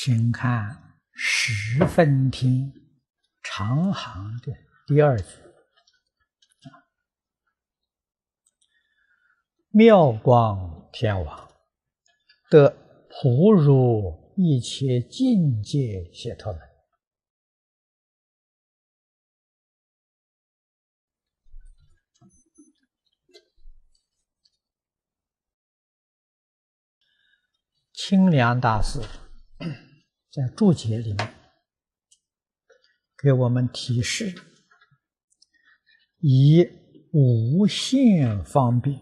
请看十分天长行的第二句，妙光天王得普入一切境界解脱门。清凉大师在注解里面给我们提示，以无限方便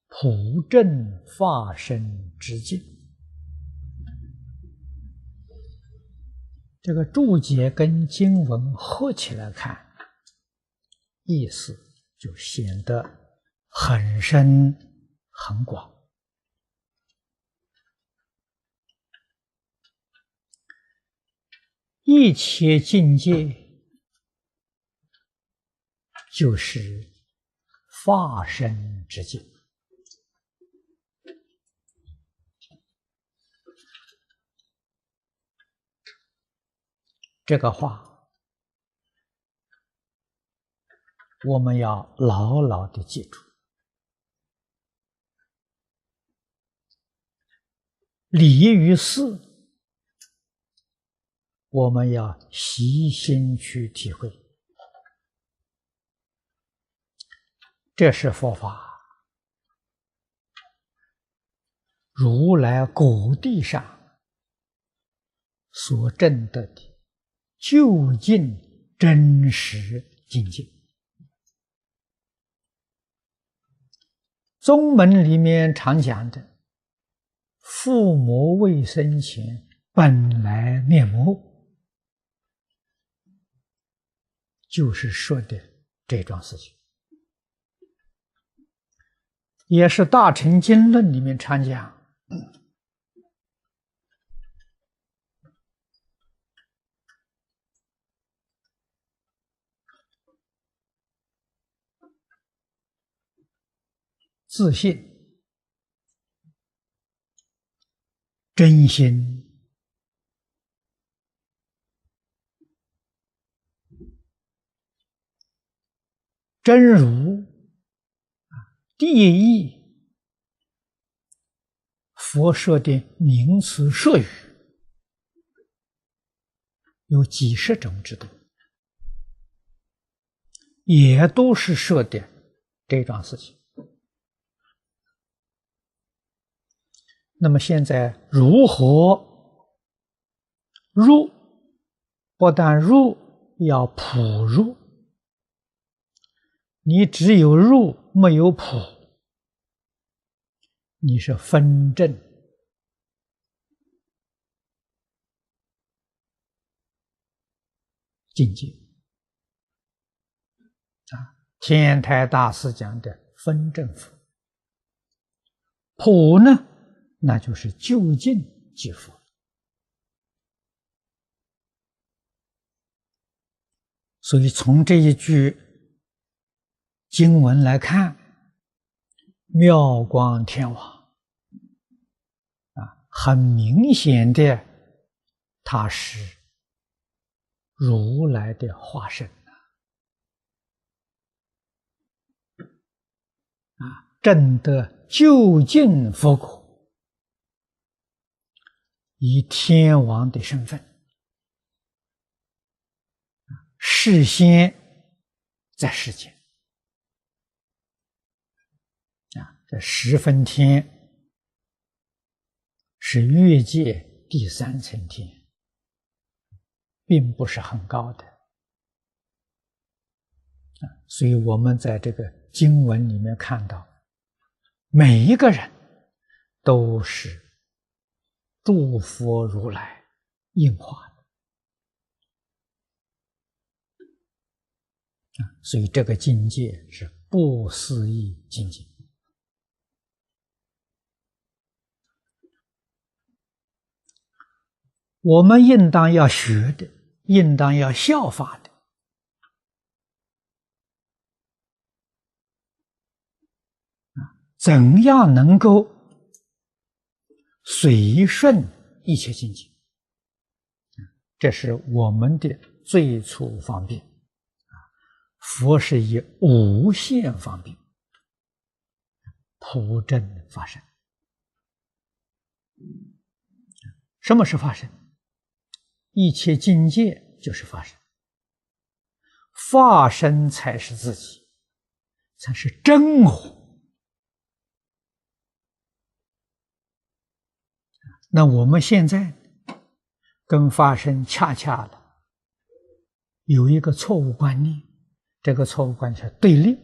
普证法身之境。这个注解跟经文合起来看，意思就显得很深很广。一切境界就是法身之境。这个话我们要牢牢地记住。理与事我们要细心去体会，这是佛法如来果地上所证得的究竟真实境界。宗门里面常讲的父母未生前本来面目，就是说的这桩事情，也是大乘经论里面常讲，自信、真心、真如、第一，佛说的名词术语有几十种之多，也都是说的这桩事情。那么现在如何入？不但入，要普入。你只有入没有普，你是分证境界天台大师讲的分证佛，普呢，那就是究竟即佛。所以从这一句经文来看，妙光天王很明显的，他是如来的化身证得究竟佛果，以天王的身份示现在世间这十分天是越界第三层天，并不是很高的所以我们在这个经文里面看到，每一个人都是诸佛如来应化的所以这个境界是不思议境界。我们应当要学的，应当要效法的怎样能够随顺一切境界。这是我们的最初方便。佛是以无限方便普真法身。什么是法身？一切境界就是法身，法身才是自己，才是真我。那我们现在跟法身恰恰的有一个错误观念，这个错误观念是对立，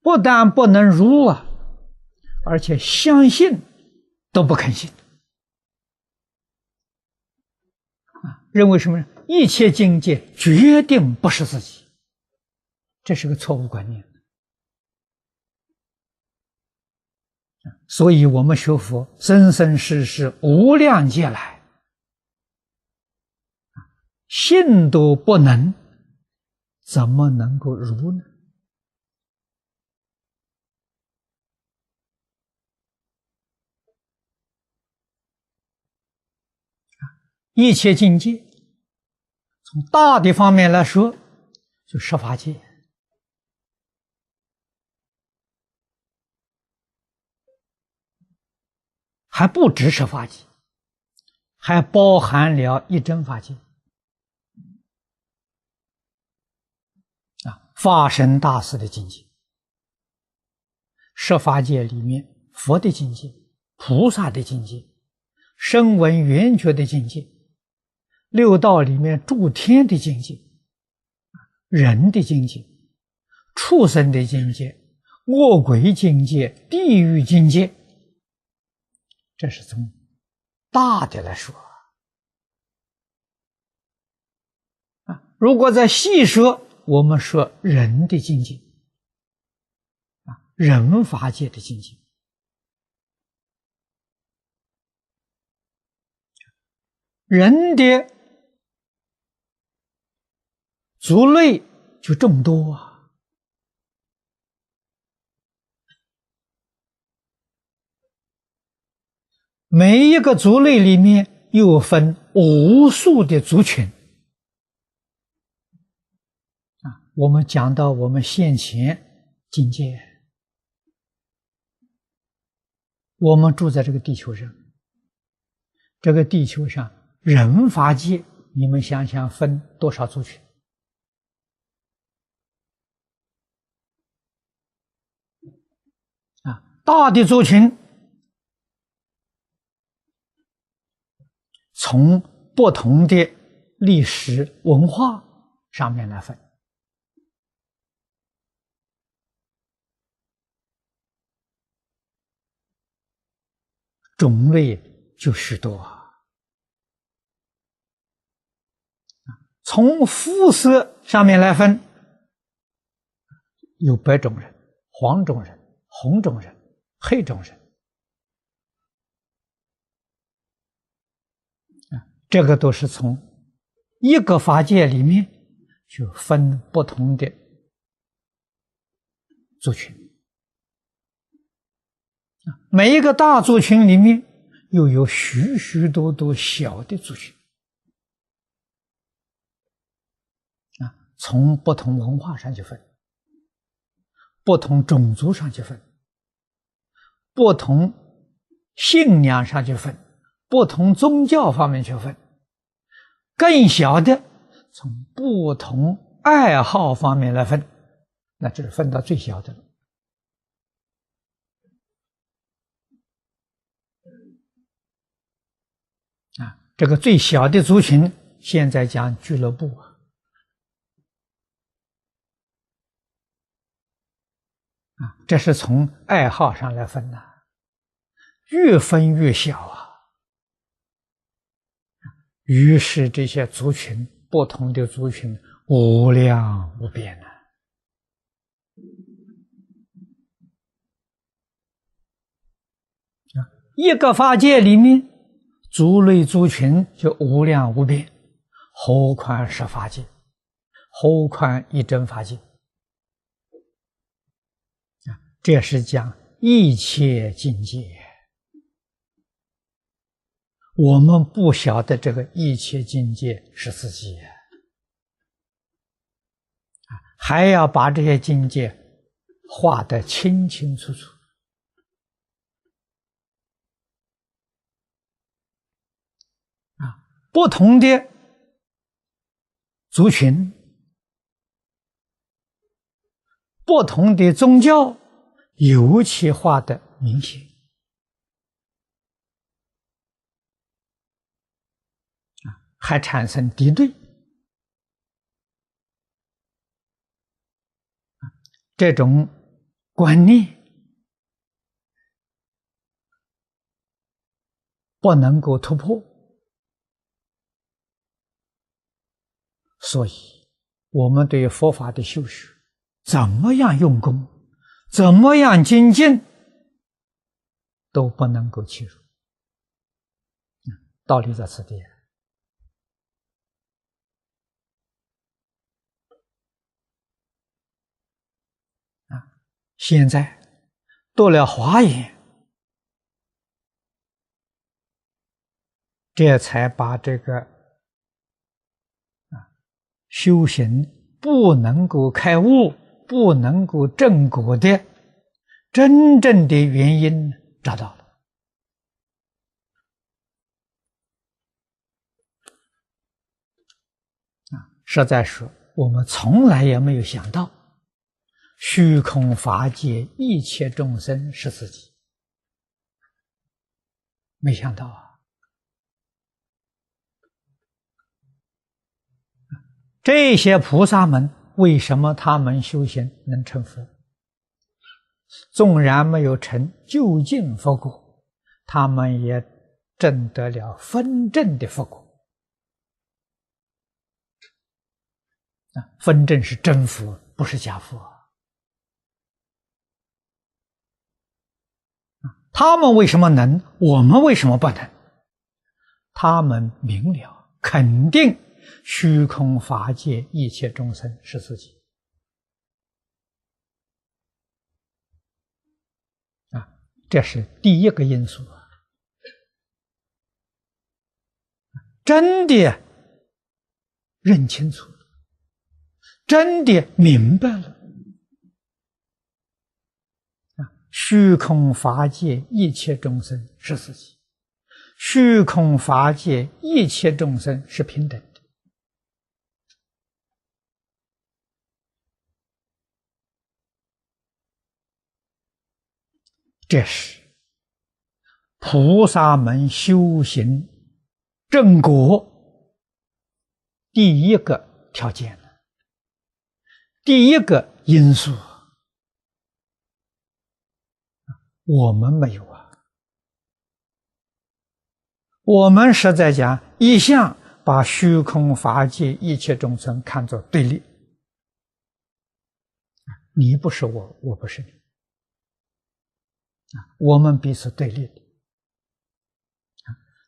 不但不能入啊，而且相信都不肯信。认为什么呢？一切境界决定不是自己，这是个错误观念。所以我们学佛生生世世无量劫来，信都不能，怎么能够如呢？一切境界从大的方面来说，就十法界。还不只是法界，还包含了一真法界。法身大士的境界，十法界里面佛的境界、菩萨的境界、声闻缘觉的境界、六道里面诸天的境界、人的境界、畜生的境界、恶鬼境界、地狱境界，这是从大的来说。如果再细说，我们说人的境界，人法界的境界，人的族类就众多啊。每一个族类里面又分无数的族群。我们讲到我们现前境界，我们住在这个地球上，这个地球上人法界，你们想想分多少族群？大的族群从不同的历史文化上面来分。种类就许多从肤色上面来分，有白种人、黄种人、红种人、黑种人，这个都是从一个法界里面就分不同的族群。每一个大族群里面又有许许多多小的族群，从不同文化上去分，不同种族上去分，不同信仰上去分，不同宗教方面去分，更小的从不同爱好方面来分，那这是分到最小的了。这个最小的族群，现在讲俱乐部这是从爱好上来分的，越分越小于是这些族群，不同的族群无量无边一个法界里面族类族群就无量无边，何况十法界，何况一真法界。这是讲一切境界。我们不晓得这个一切境界是自己，还要把这些境界画得清清楚楚。不同的族群、不同的宗教，尤其画得明显。还产生敌对。这种观念不能够突破，所以我们对佛法的修学，怎么样用功，怎么样精进，都不能够切入。道理在此地。现在读了华严，这才把这个修行不能够开悟、不能够正果的真正的原因找到了。实在说，我们从来也没有想到，虚空法界一切众生是自己，没想到啊！这些菩萨们为什么他们修行能成佛？纵然没有成究竟佛果，他们也证得了分证的佛果。分证是真佛，不是假佛。他们为什么能？我们为什么不能？他们明了，肯定虚空法界一切众生是自己。这是第一个因素。真的认清楚了，真的明白了。虚空法界一切众生是自己，虚空法界一切众生是平等的。这是菩萨们修行正果第一个条件，第一个因素。我们没有啊！我们实在讲，一向把虚空法界一切众生看作对立，你不是我，我不是你，我们彼此对立的。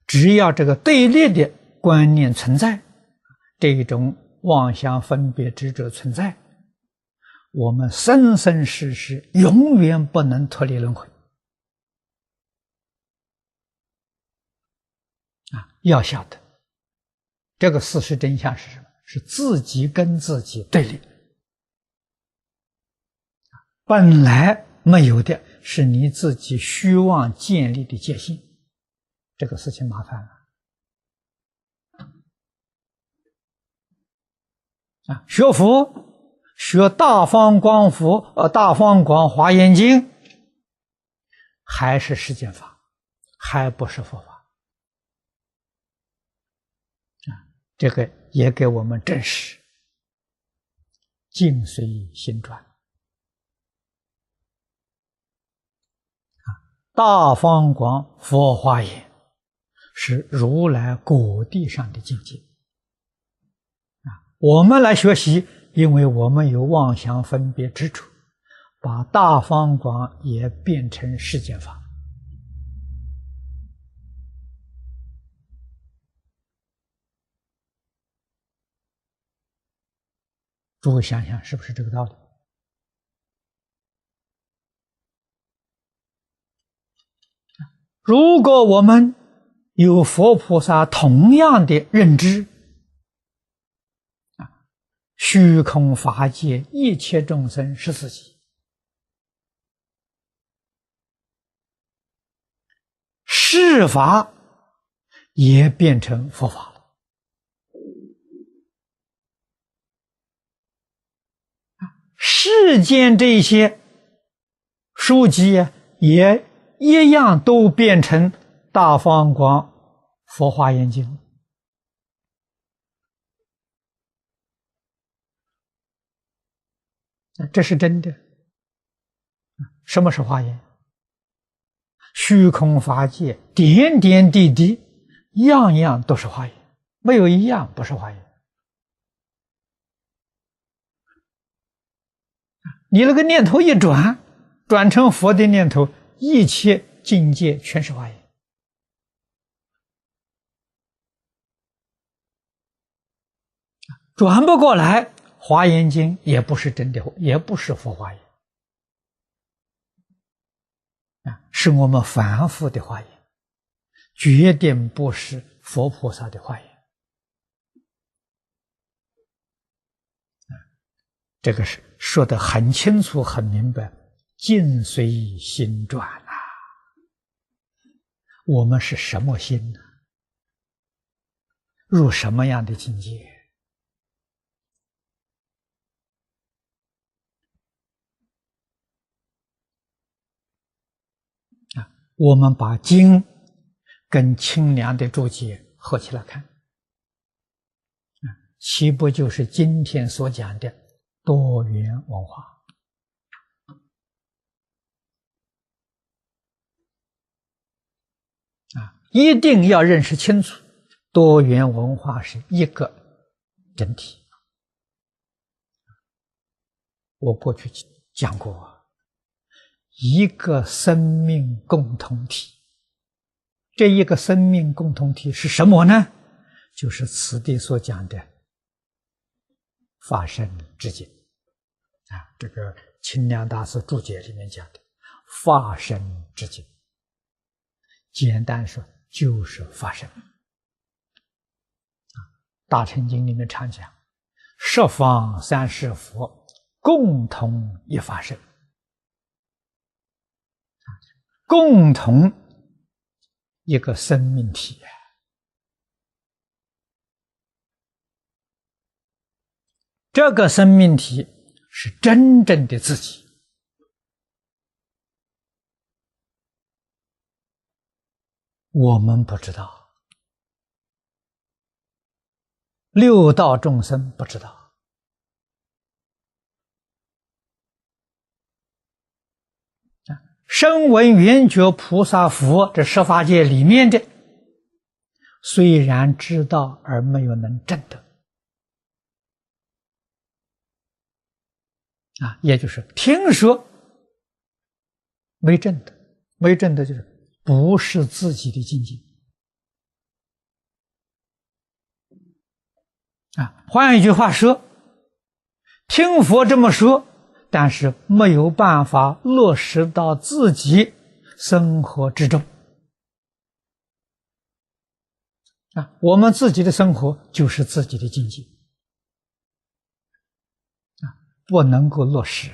只要这个对立的观念存在，这种妄想分别执着存在，我们生生世世永远不能脱离轮回。要晓得这个事实真相是什么？是自己跟自己对立，本来没有的，是你自己虚妄建立的界限。这个事情麻烦了。学佛，学大方广佛大方广华严经，还是世间法，还不是佛法。这个也给我们证实，境随心转。大方广佛华严是如来果地上的境界。我们来学习，因为我们有妄想分别执着，把大方广也变成世间法。诸位想想，是不是这个道理？如果我们有佛菩萨同样的认知啊，虚空法界一切众生是自己，世法也变成佛法了。世间这些书籍也一样都变成大方广佛华严经。这是真的。什么是华严？虚空法界点点滴滴，样样都是华严，没有一样不是华严。你那个念头一转，转成佛的念头，一切境界全是华严。转不过来，华严经也不是真的，也不是佛华严是我们凡夫的华严，决定不是佛菩萨的华严。这个是说得很清楚很明白，境随心转啊。我们是什么心呢？入什么样的境界？我们把经跟清凉的注解合起来看，岂不就是今天所讲的多元文化？一定要认识清楚，多元文化是一个整体。我过去讲过，一个生命共同体。这一个生命共同体是什么呢？就是此地所讲的法身之境这个清凉大师注解里面讲的法身之境，简单说就是法身。大乘经里面常讲，十方三世佛共同一法身，共同一个生命体这个生命体是真正的自己。我们不知道，六道众生不知道。声闻缘觉菩萨佛这十法界里面的，虽然知道而没有能证得也就是听说没证得，没证得就是不是自己的境界换一句话说，听佛这么说，但是没有办法落实到自己生活之中我们自己的生活就是自己的境界不能够落实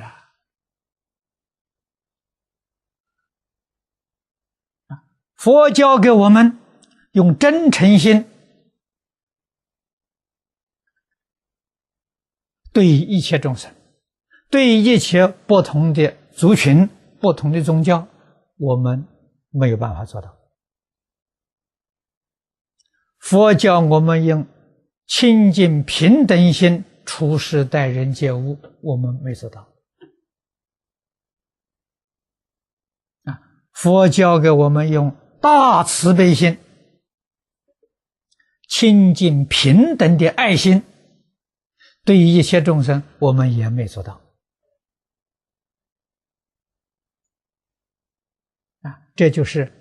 佛教给我们用真诚心对一切众生，对一切不同的族群、不同的宗教，我们没有办法做到。佛教我们用清净平等心处事待人接物，我们没做到佛教给我们用大慈悲心、清净平等的爱心，对于一切众生，我们也没做到这就是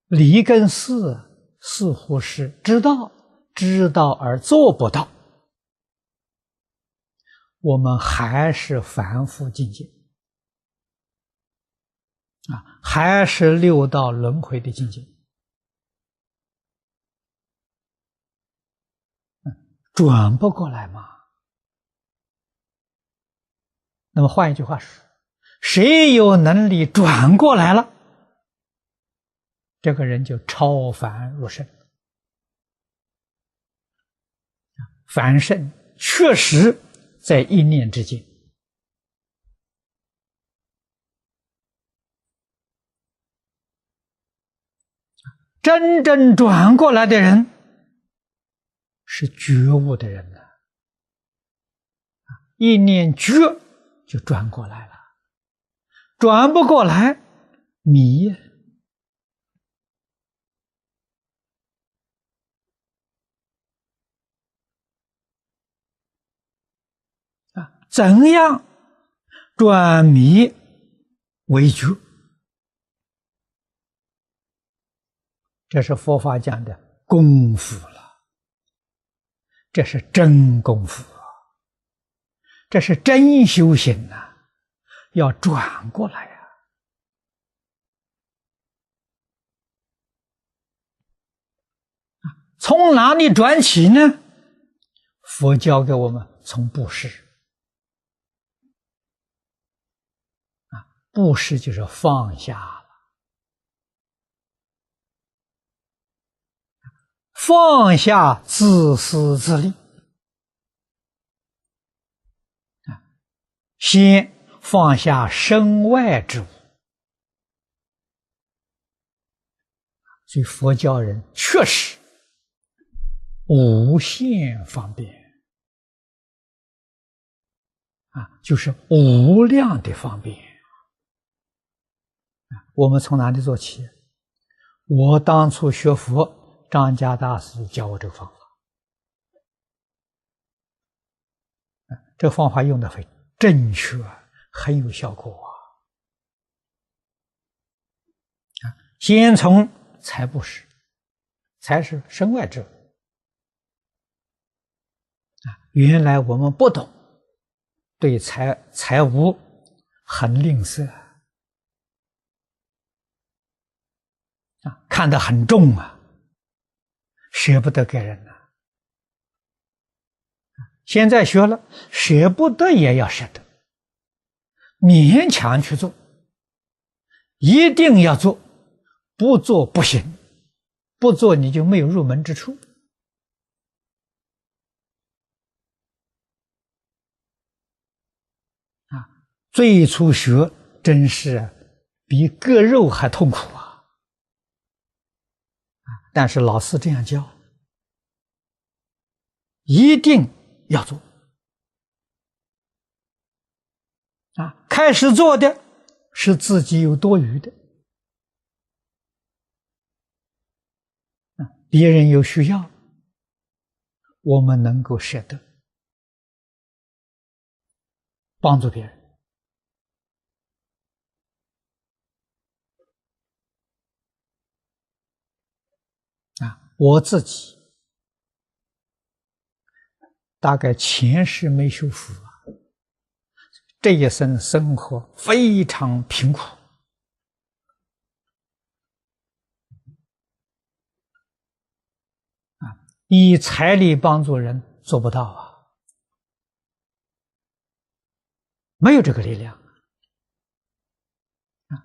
理跟事似乎是知道而做不到，我们还是凡夫境界还是六道轮回的境界，转不过来嘛。那么换一句话说，谁有能力转过来了，这个人就超凡入圣。凡圣确实在一念之间。真正转过来的人是觉悟的人呢，一念觉就转过来了，转不过来迷。怎样转迷为觉？这是佛法讲的功夫了，这是真功夫，这是真修行呐，要转过来呀！从哪里转起呢？佛教给我们从布施。布施就是放下了，放下自私自利，先放下身外之物。所以佛教人确实无限方便就是无量的方便。我们从哪里做起？我当初学佛，张家大师教我这个方法。这个方法用的很正确，很有效果先从财布施，财是身外之物原来我们不懂，对财物很吝啬看得很重舍不得给人现在学了，舍不得也要舍得，勉强去做，一定要做，不做不行，不做你就没有入门之处最初学真是比割肉还痛苦但是老师这样教，一定要做开始做的是自己有多余的别人有需要，我们能够舍得帮助别人我自己大概前世没修福这一生生活非常贫苦以财力帮助人做不到没有这个力量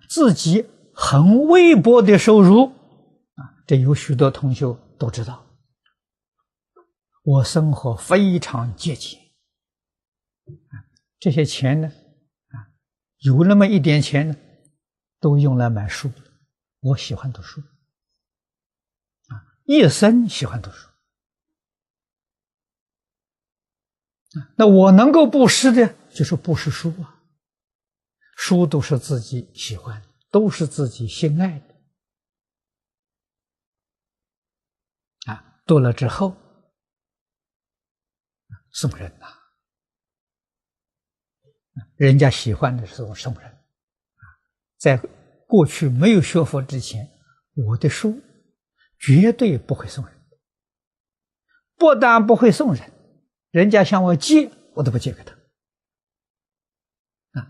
自己很微薄的收入这有许多同学都知道，我生活非常节俭这些钱呢有那么一点钱呢都用来买书我喜欢读书一生喜欢读书那我能够布施的就是布施书书都是自己喜欢都是自己心爱的读了之后送人人家喜欢的是送人在过去没有学佛之前，我的书绝对不会送人，不但不会送人，人家向我借我都不借给他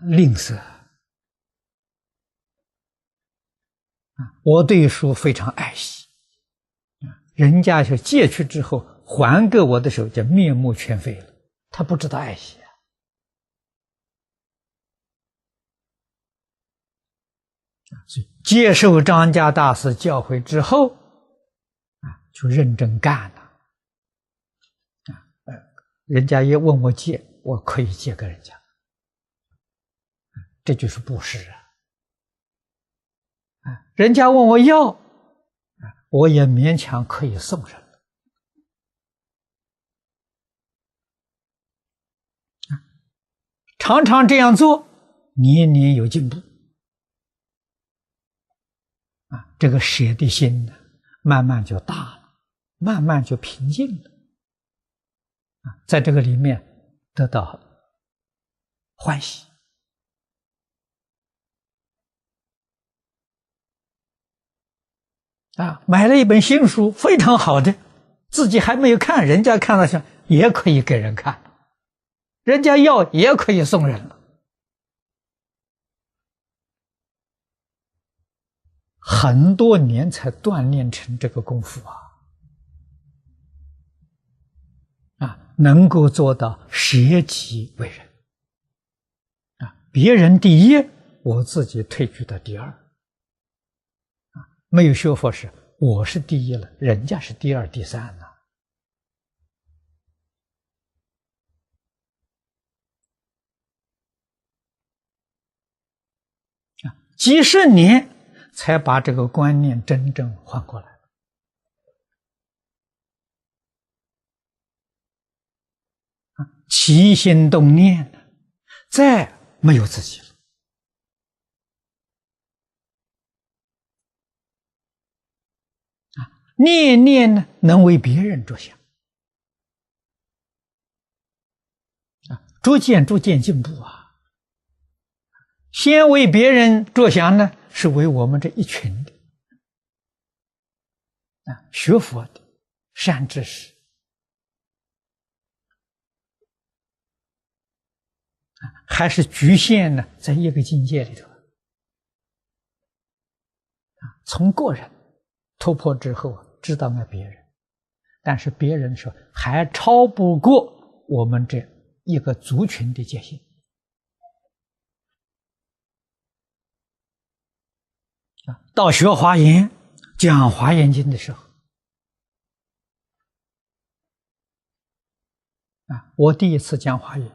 吝啬我对书非常爱惜，人家就借去之后还给我的时候，就面目全非了。他不知道爱惜啊。所以接受张家大师教诲之后，就认真干了。人家也问我借，我可以借给人家，这就是布施啊。人家问我要，我也勉强可以送人。常常这样做，年年有进步。这个舍的心呢，慢慢就大了，慢慢就平静了。在这个里面得到欢喜。买了一本新书，非常好的，自己还没有看，人家看了想也可以给人看，人家要也可以送人了。很多年才锻炼成这个功夫能够做到舍己为人别人第一，我自己退居到第二没有学佛是我是第一了，人家是第二第三了。几十年才把这个观念真正换过来。起心动念再没有自己了。念念呢能为别人着想逐渐进步先为别人着想呢，是为我们这一群的学佛的善知识还是局限呢在一个境界里头从个人突破之后知道爱别人，但是别人说还超不过我们这一个族群的界限到学华严讲华严经的时候我第一次讲华严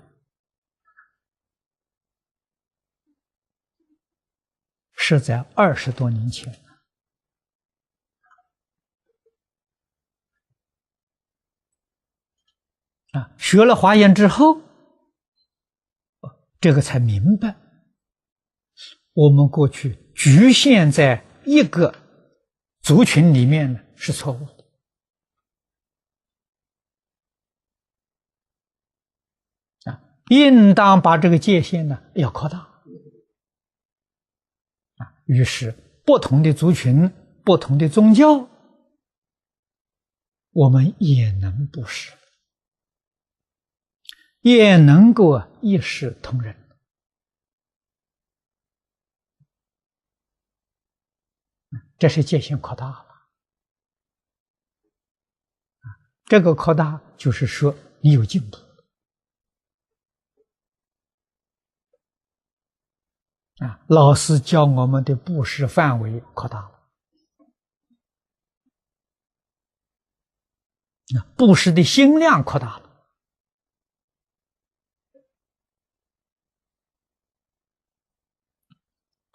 是在20多年前学了华严之后，这个才明白，我们过去局限在一个族群里面呢是错误的。应当把这个界限呢要扩大。于是不同的族群、不同的宗教，我们也能布施。也能够一视同仁这是界限扩大了这个扩大就是说你有进步老师教我们的布施范围扩大了布施的心量扩大了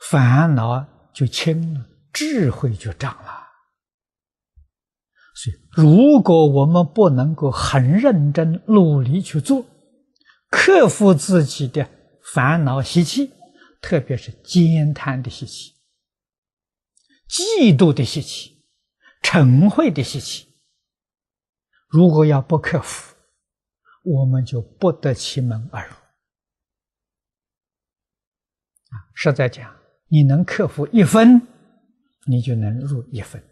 烦恼就轻了，智慧就长了。所以，如果我们不能够很认真努力去做，克服自己的烦恼习气，特别是悭贪的习气、嫉妒的习气、嗔恚的习气，如果要不克服，我们就不得其门而入。实在讲，你能克服1分，你就能入1分；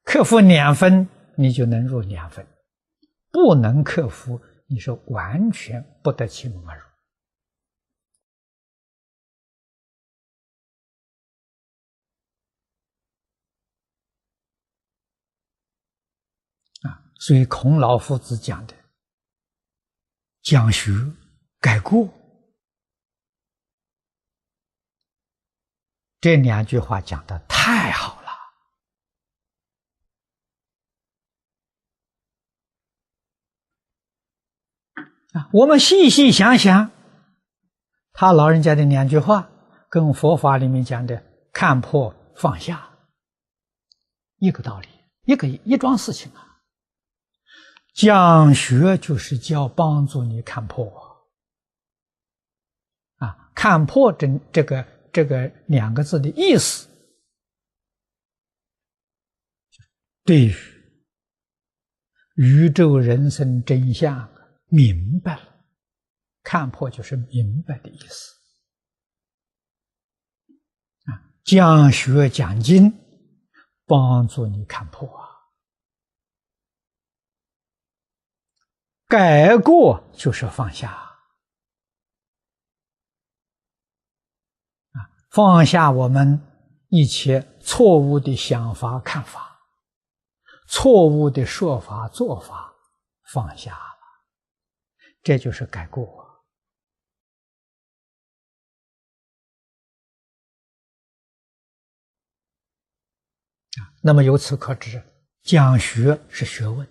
克服2分，你就能入2分；不能克服，你是完全不得其门而入。所以孔老夫子讲的讲学改过，这2句话讲的太好了。我们细细想想，他老人家的2句话跟佛法里面讲的看破放下一个道理，一桩事情啊。讲学就是帮助你看破啊，看破这个2个字的意思，对于宇宙人生真相明白了，看破就是明白的意思啊。讲学讲经，帮助你看破啊。改过就是放下啊，放下我们一切错误的想法看法，错误的说法做法，放下了，这就是改过啊。那么由此可知，讲学是学问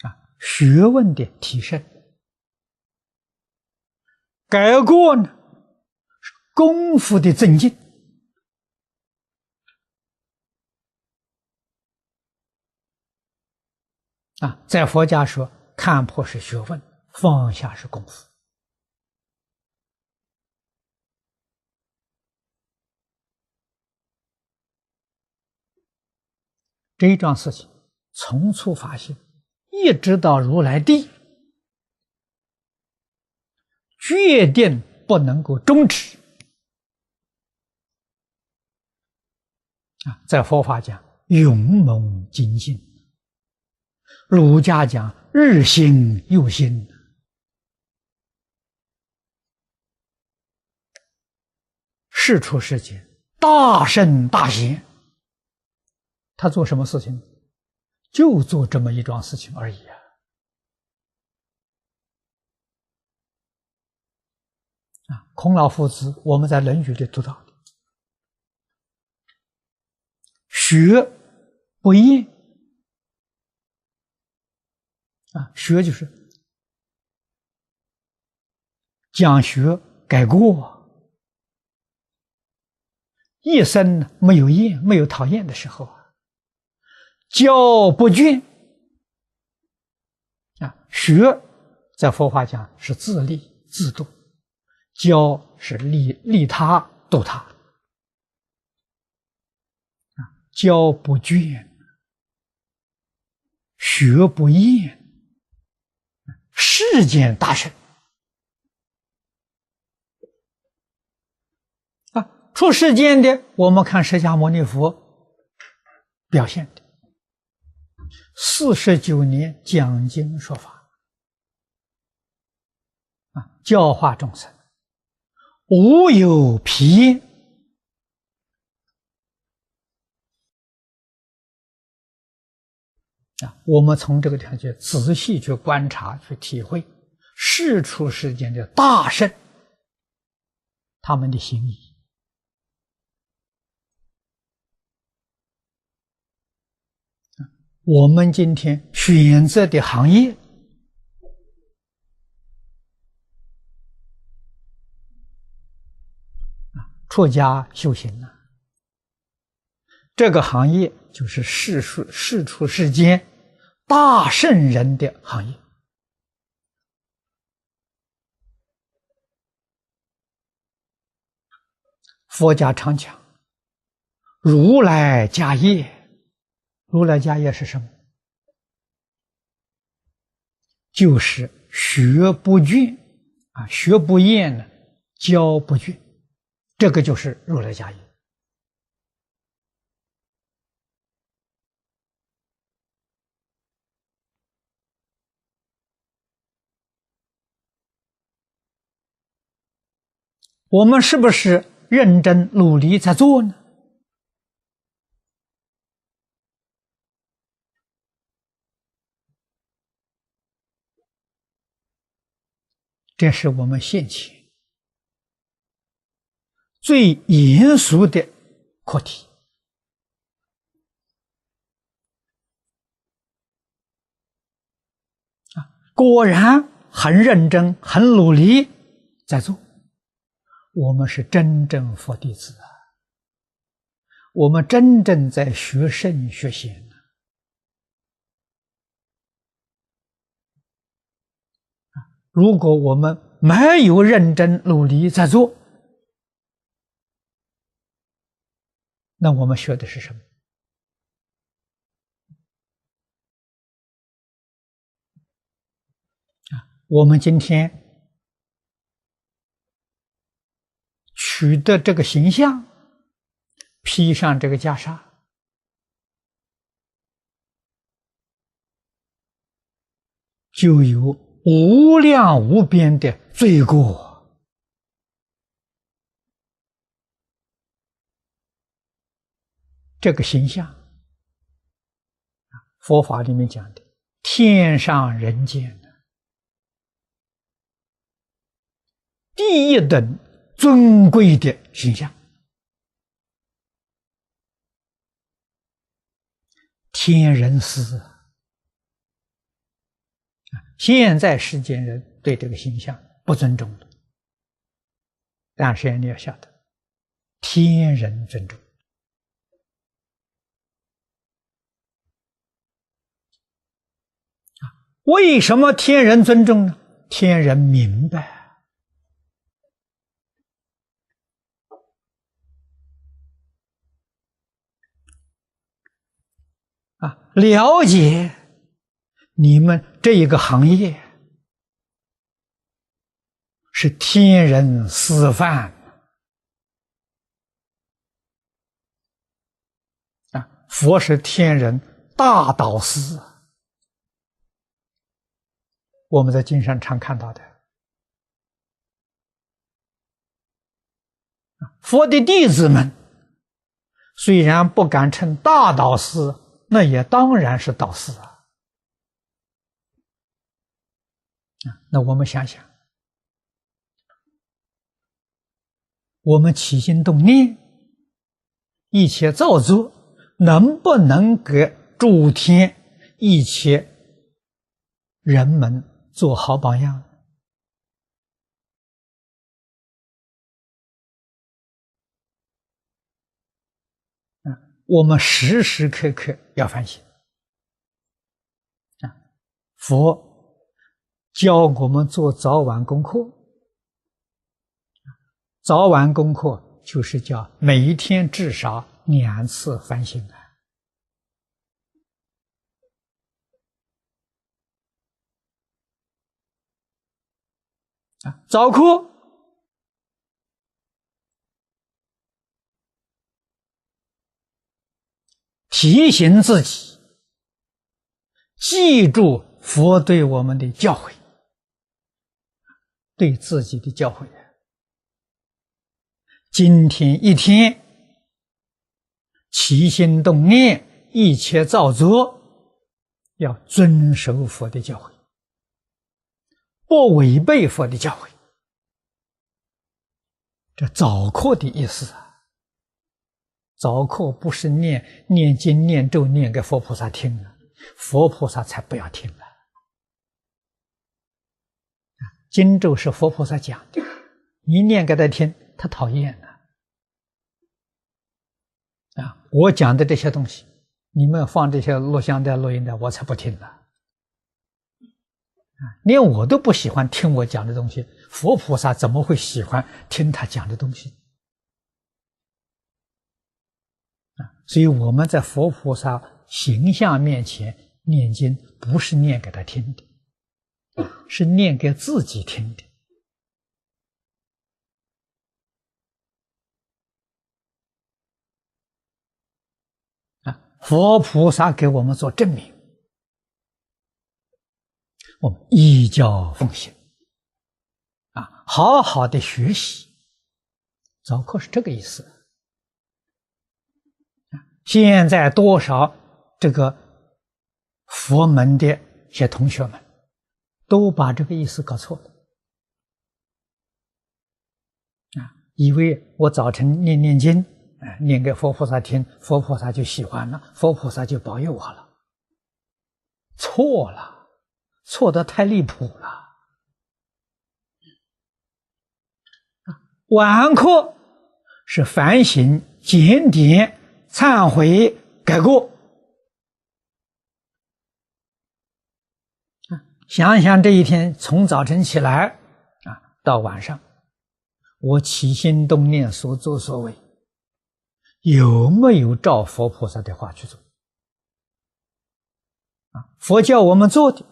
啊，学问的提升；改过呢，是功夫的增进啊。在佛家说，看破是学问，放下是功夫。这一桩事情从初发心，一直到如来地，决定不能够终止啊。在佛法讲勇猛精进，儒家讲日新又新。世出世间，大圣大贤，他做什么事情？就做这么一桩事情而已啊！孔老夫子，我们在《论语》里读到的，学不厌啊，学就是讲学改过，一生没有厌，没有讨厌的时候啊。教不倦啊，学在佛法讲是自利自度，教是利他度他啊，教不倦，学不厌，世间大圣啊，出世间的，我们看释迦牟尼佛表现的49年讲经说法啊，教化众生，无有疲厌啊。我们从这个条件仔细去观察、去体会世出世间的大圣他们的心意。我们今天选择的行业出家修行呢，这个行业就是世出世间大圣人的行业。佛家常讲如来家业，如来家业是什么？就是学不倦啊，学不厌呢，教不倦，这个就是如来家业。我们是不是认真努力在做呢？这是我们现前最严肃的课题。果然很认真、很努力在做。我们是真正佛弟子啊！我们真正在学圣学贤呢。如果我们没有认真努力在做，那我们学的是什么？我们今天取得这个形象，披上这个袈裟，就有无量无边的罪过。这个形象，佛法里面讲的天上人间第一等尊贵的形象，天人师啊！现在世间人对这个形象不尊重了，但是你要晓得，天人尊重。为什么天人尊重呢？天人明白。了解你们这一个行业是天人示范佛是天人大导师，我们在经上常看到的。佛的弟子们虽然不敢称大导师，那也当然是导师啊！那我们想想，我们起心动念，一切造作，能不能给诸天一切人们做好榜样？我们时时刻刻要反省。佛教我们做早晚功课，早晚功课就是叫每一天至少2次反省早课提醒自己，记住佛对我们的教诲，对自己的教诲。今天一天，起心动念，一切造作，要遵守佛的教诲，不违背佛的教诲。这早课的意思啊。早课不是念经念咒念给佛菩萨听啊，佛菩萨才不要听了。经咒是佛菩萨讲的，你念给他听，他讨厌了。我讲的这些东西，你们放这些录像带、录音带，我才不听了。连我都不喜欢听我讲的东西，佛菩萨怎么会喜欢听他讲的东西？所以我们在佛菩萨形象面前念经，不是念给他听的，是念给自己听的。佛菩萨给我们做证明，我们依教奉行，好好的学习。早课是这个意思。现在多少这个佛门的一些同学们都把这个意思搞错了。以为我早晨念念经，念给佛菩萨听，佛菩萨就喜欢了，佛菩萨就保佑我了。错了，错得太离谱了。晚课是反省、检点、忏悔、改过。想想这一天，从早晨起来到晚上，我起心动念、所作所为，有没有照佛菩萨的话去做？佛教我们做的，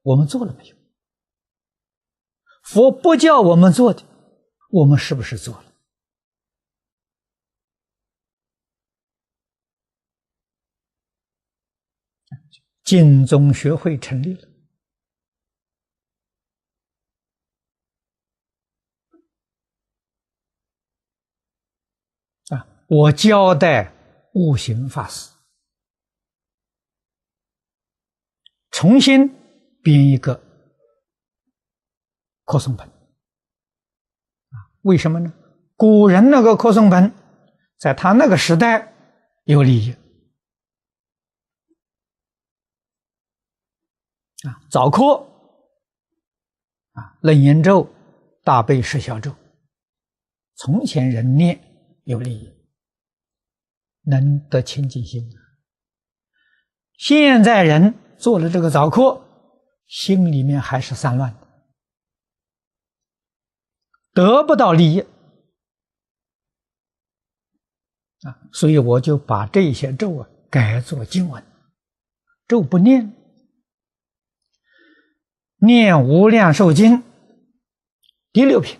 我们做了没有？佛不叫我们做的，我们是不是做了？净宗学会成立了。我交代悟行法师重新编一个课诵本。为什么呢？古人那个课诵本在他那个时代有利益。早课楞严咒、大悲释小咒，从前人念有利益，能得清净心。现在人做了这个早课，心里面还是散乱的，得不到利益所以我就把这些咒改作经文。咒不念，念无量寿经第6品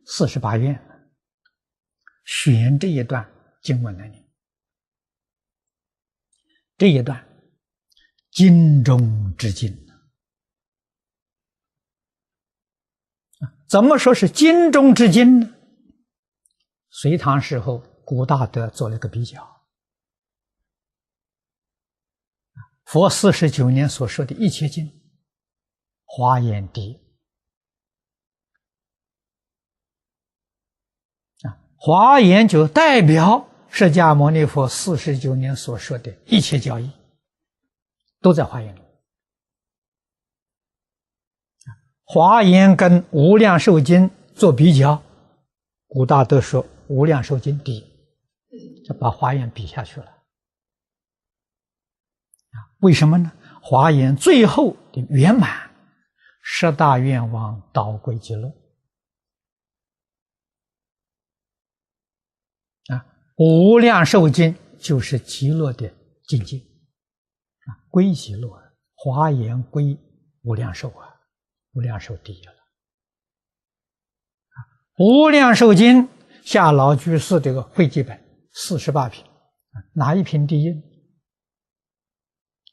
48愿，选这一段经文来念。这一段经中之经，怎么说是经中之经呢？隋唐时候，古大德做了个比较，佛49年所说的一切经，华严第一。华严就代表释迦牟尼佛49年所说的一切教义，都在华严里。华严跟无量寿经做比较，古大德说无量寿经第一，就把华严比下去了。为什么呢？华严最后的圆满，10大愿望导归极乐。无量寿经就是极乐的境界归极乐，华严归无量寿无量寿第一了。无量寿经下老居士这个汇集本48品，哪一品第一？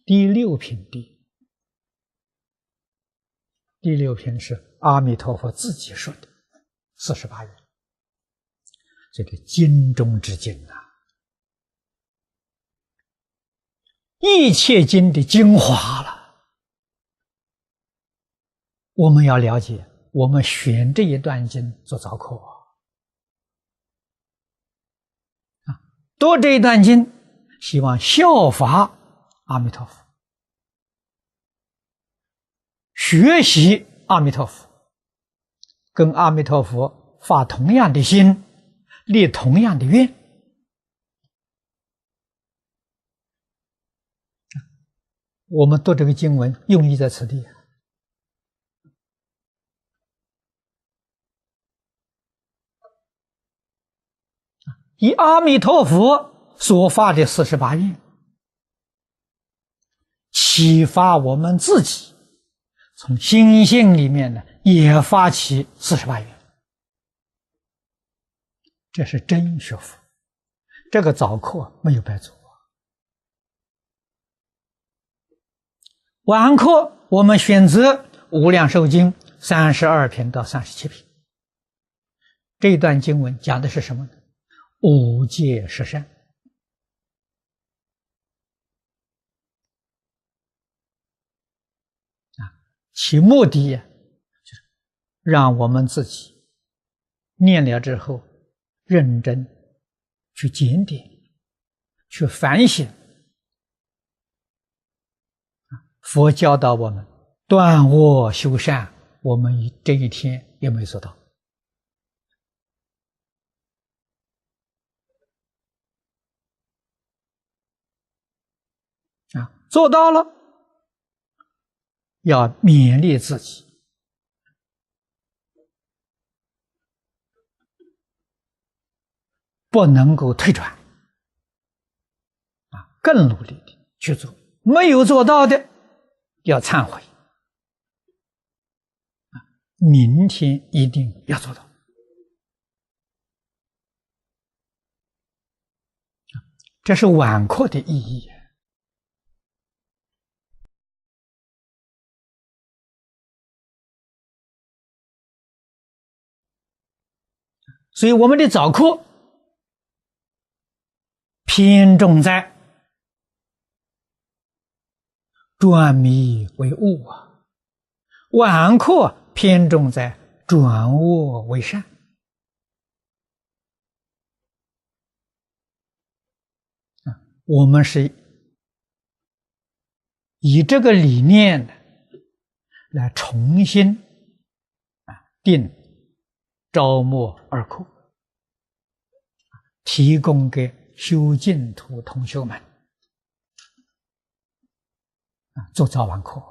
第6品第一。第6品是阿弥陀佛自己说的48愿，这个经中之经一切经的精华了。我们要了解，我们选这一段经做早课读这一段经，希望效法阿弥陀佛，学习阿弥陀佛，跟阿弥陀佛发同样的心，立同样的愿。我们读这个经文用意在此地。以阿弥陀佛所发的48愿，启发我们自己，从心性里面呢也发起48愿。这是真学佛，这个早课没有白做。晚课我们选择无量寿经32品到37品。这一段经文讲的是什么呢？五戒十善。其目的就是让我们自己念了之后，认真去检点，去反省。佛教导我们断恶修善，我们这一天也没做到。做到了，要勉励自己，不能够退转，更努力的去做。没有做到的，要忏悔，明天一定要做到。这是晚课的意义。所以我们的早课偏重在转迷为悟晚课偏重在转恶为善。我们是以这个理念来重新定朝末二课，提供给修净土同学们做早晚课。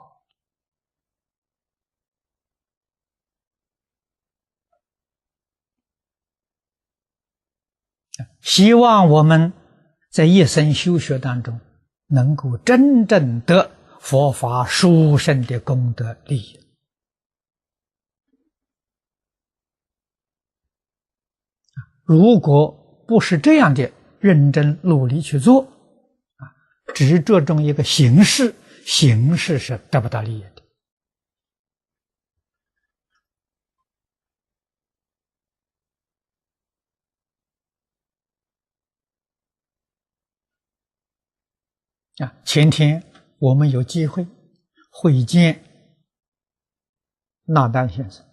希望我们在一生修学当中，能够真正得佛法殊胜的功德利益。如果不是这样的认真努力去做，只着重一个形式，形式是得不到利益的。前天我们有机会会见纳丹先生，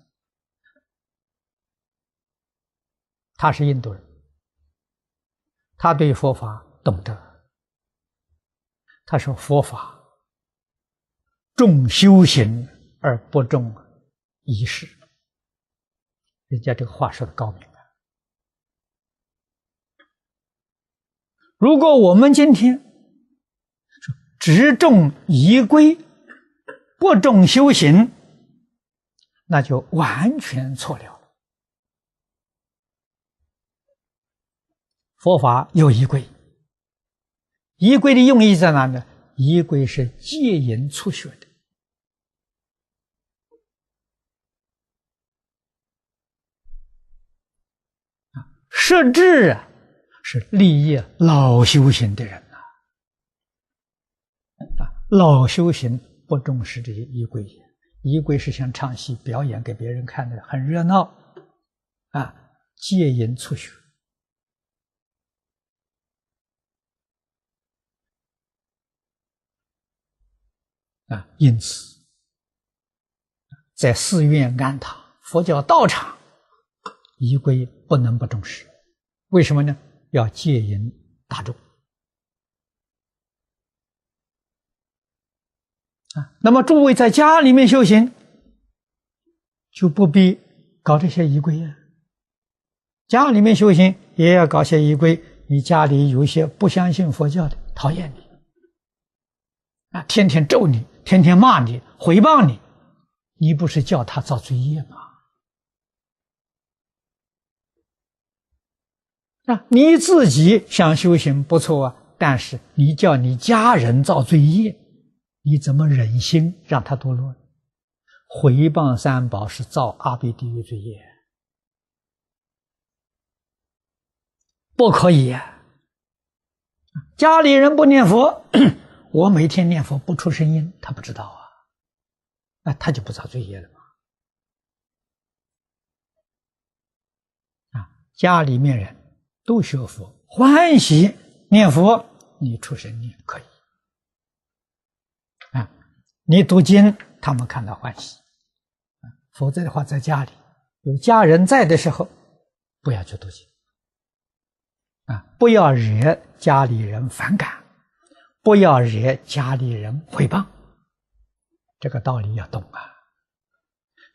他是印度人，他对佛法懂得。他说佛法重修行而不重仪式，人家这个话说的高明啊。如果我们今天只重仪规，不重修行，那就完全错了。佛法有仪规，仪规的用意在哪呢？仪规是戒淫促学的。设置是利益老修行的人老修行不重视这些仪规，仪规是像唱戏表演给别人看的，很热闹戒淫促学。因此在寺院庵堂、佛教道场，仪规不能不重视。为什么呢？要戒淫大众那么诸位在家里面修行，就不必搞这些仪规家里面修行也要搞些仪规。你家里有一些不相信佛教的，讨厌你天天咒你，天天骂你，诽谤你，你不是叫他造罪业吗？你自己想修行不错但是你叫你家人造罪业，你怎么忍心让他堕落？毁谤三宝是造阿鼻地狱罪业，不可以家里人不念佛我每天念佛不出声音，他不知道那他就不造罪业了吗？家里面人都学佛，欢喜念佛，你出声念可以你读经他们看到欢喜否则的话，在家里有家人在的时候，不要去读经不要惹家里人反感，不要惹家里人诽谤，这个道理要懂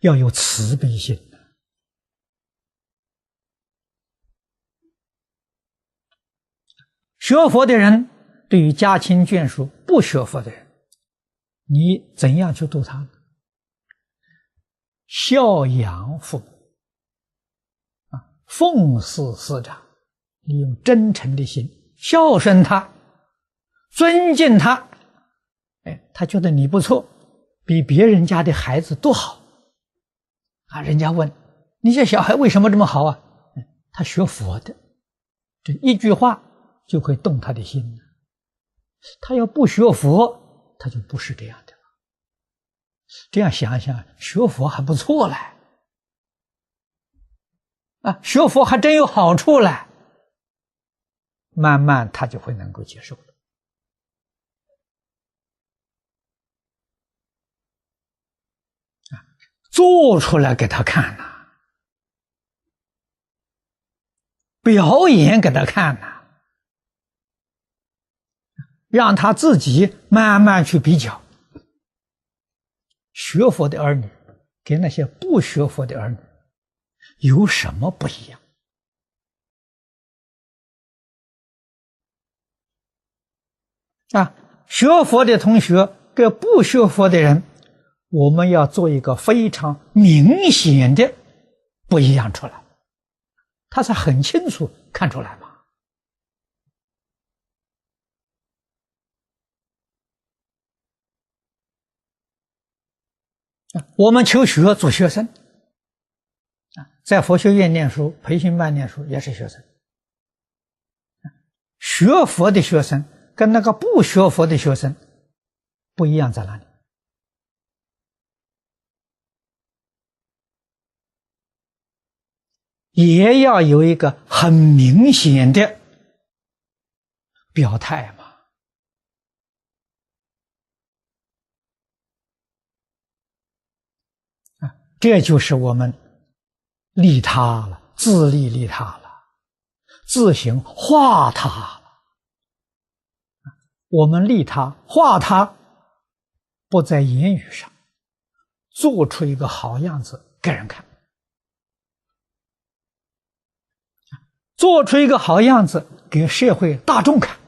要有慈悲心。学佛的人对于家亲眷属不学佛的人，你怎样去度他呢？孝养父母奉事师长，你用真诚的心孝顺他，尊敬他，他觉得你不错，比别人家的孩子都好人家问你这小孩为什么这么好他学佛的，这一句话就会动他的心。他要不学佛，他就不是这样的了。这样想想，学佛还不错嘞学佛还真有好处嘞，慢慢他就会能够接受了做出来给他看表演给他看让他自己慢慢去比较学佛的儿女跟那些不学佛的儿女有什么不一样学佛的同学跟不学佛的人，我们要做一个非常明显的不一样出来，他才很清楚看出来嘛。我们求学做学生在佛学院念书，培训班念书也是学生。学佛的学生跟那个不学佛的学生不一样在哪里？也要有一个很明显的表态嘛。这就是我们利他了，自利利他了，自行化他了。我们利他化他，不在言语上，做出一个好样子给人看，做出一个好样子给社会大众看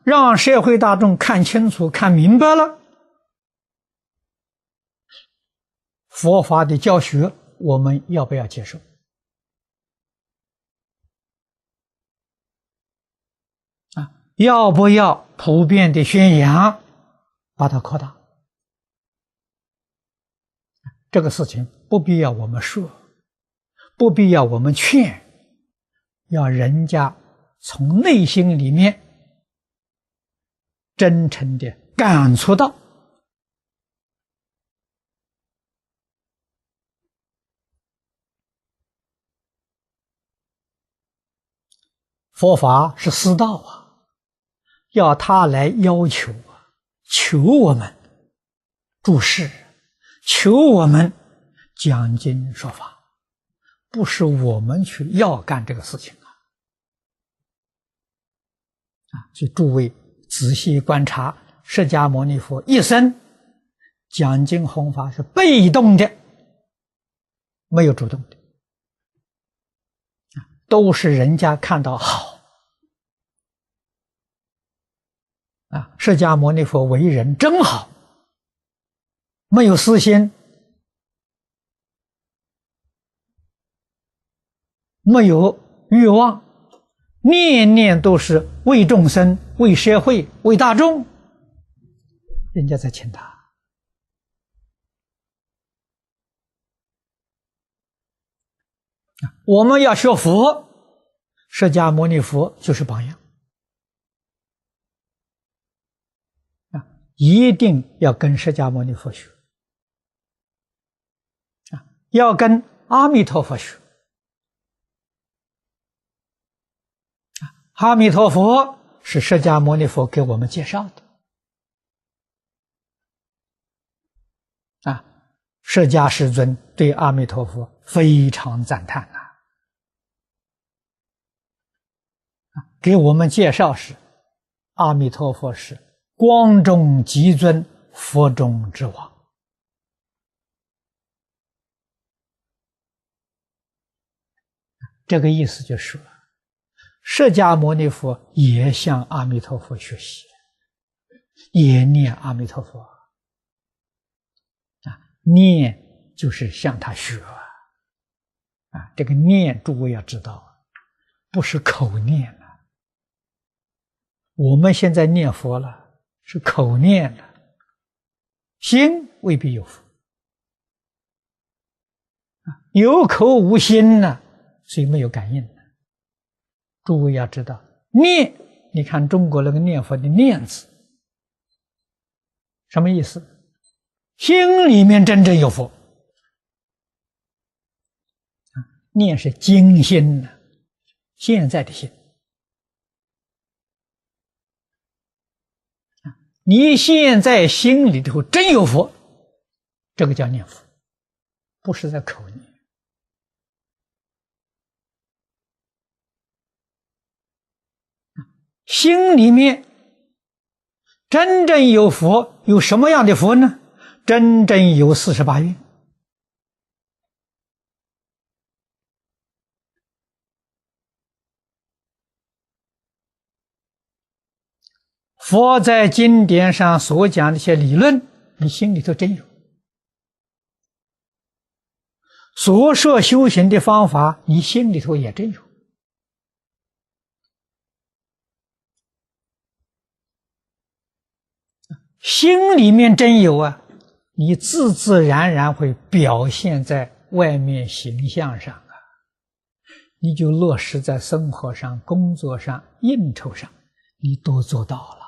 让社会大众看清楚看明白了，佛法的教学我们要不要接受？要不要普遍的宣扬，把它扩大？这个事情不必要我们说，不必要我们劝，要人家从内心里面真诚的感触到佛法是师道要他来要求求我们注释，求我们讲经说法，不是我们去要干这个事情所以诸位仔细观察释迦牟尼佛一生讲经弘法是被动的，没有主动的都是人家看到好释迦牟尼佛为人真好，没有私心，没有欲望，念念都是为众生、为社会、为大众，人家在请他我们要学佛，释迦牟尼佛就是榜样一定要跟释迦牟尼佛学要跟阿弥陀佛学阿弥陀佛是释迦牟尼佛给我们介绍的释迦世尊对阿弥陀佛非常赞叹呐，给我们介绍是阿弥陀佛是光中极尊，佛中之王。这个意思就是说，释迦牟尼佛也向阿弥陀佛学习，也念阿弥陀佛念就是向他学这个念诸位要知道，不是口念我们现在念佛了，是口念了，心未必有佛有口无心所以没有感应诸位要知道，念，你看中国那个念佛的念字，什么意思？心里面真正有佛念是精心现在的心你现在心里头真有佛，这个叫念佛，不是在口念心里面真正有佛，有什么样的佛呢？真正有48愿。佛在经典上所讲的一些理论，你心里头真有；所说修行的方法，你心里头也真有。心里面真有你自自然然会表现在外面形象上你就落实在生活上、工作上、应酬上，你都做到了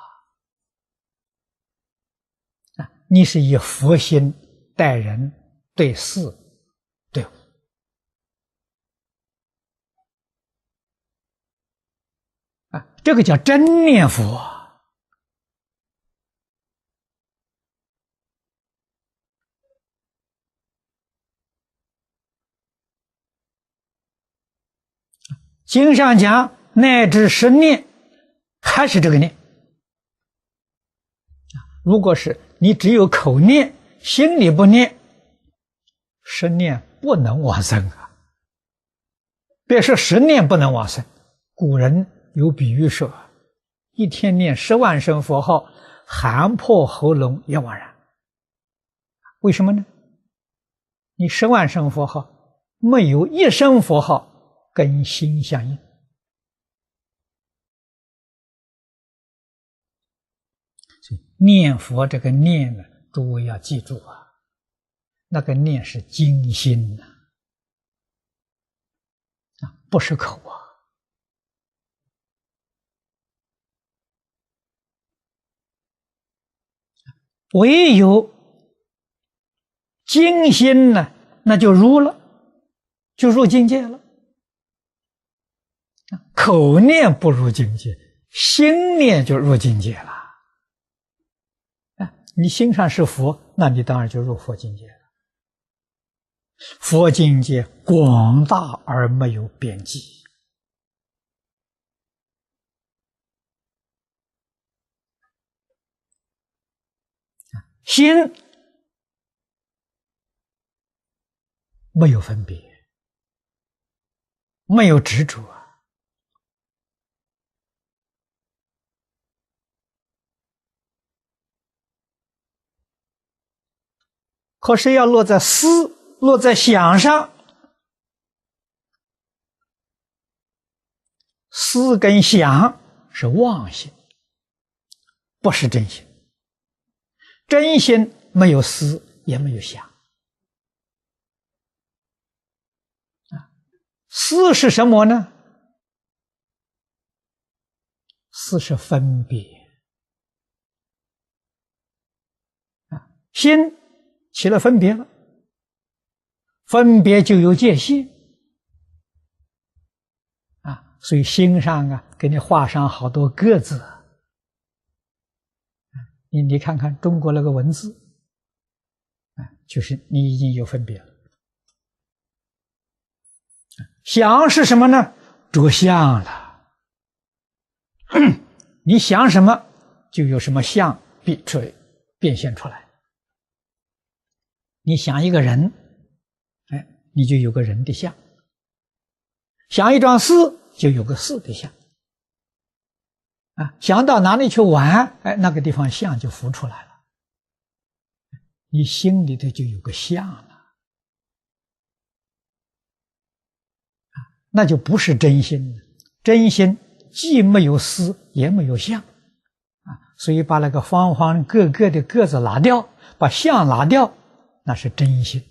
你是以佛心待人、对事、对物这个叫真念佛经上讲，乃至10念还是这个念。如果是你只有口念，心里不念，10念不能往生别说10念不能往生，古人有比喻说，一天念10万声佛号，喊破喉咙也枉然。为什么呢？你10万声佛号，没有一声佛号跟心相应，所以念佛这个念诸位要记住那个念是精心不是口唯有精心那就入了，就入境界了。口念不入境界，心念就入境界了你心上是佛，那你当然就入佛境界了。佛境界广大而没有边际心没有分别，没有执着可是要落在思，落在想上，思跟想是妄心，不是真心。真心没有思，也没有想思是什么呢？思是分别心起了分别了，分别就有界限所以心上给你画上好多个字你看看中国那个文字就是你已经有分别了。想是什么呢？着相了。你想什么，就有什么相变现出来。你想一个人，你就有个人的相；想一桩事，就有个事的相。想到哪里去玩，那个地方相就浮出来了。你心里头就有个相了，那就不是真心了。真心既没有思，也没有相，所以把那个方方各个的个子拿掉，把相拿掉，那是真心。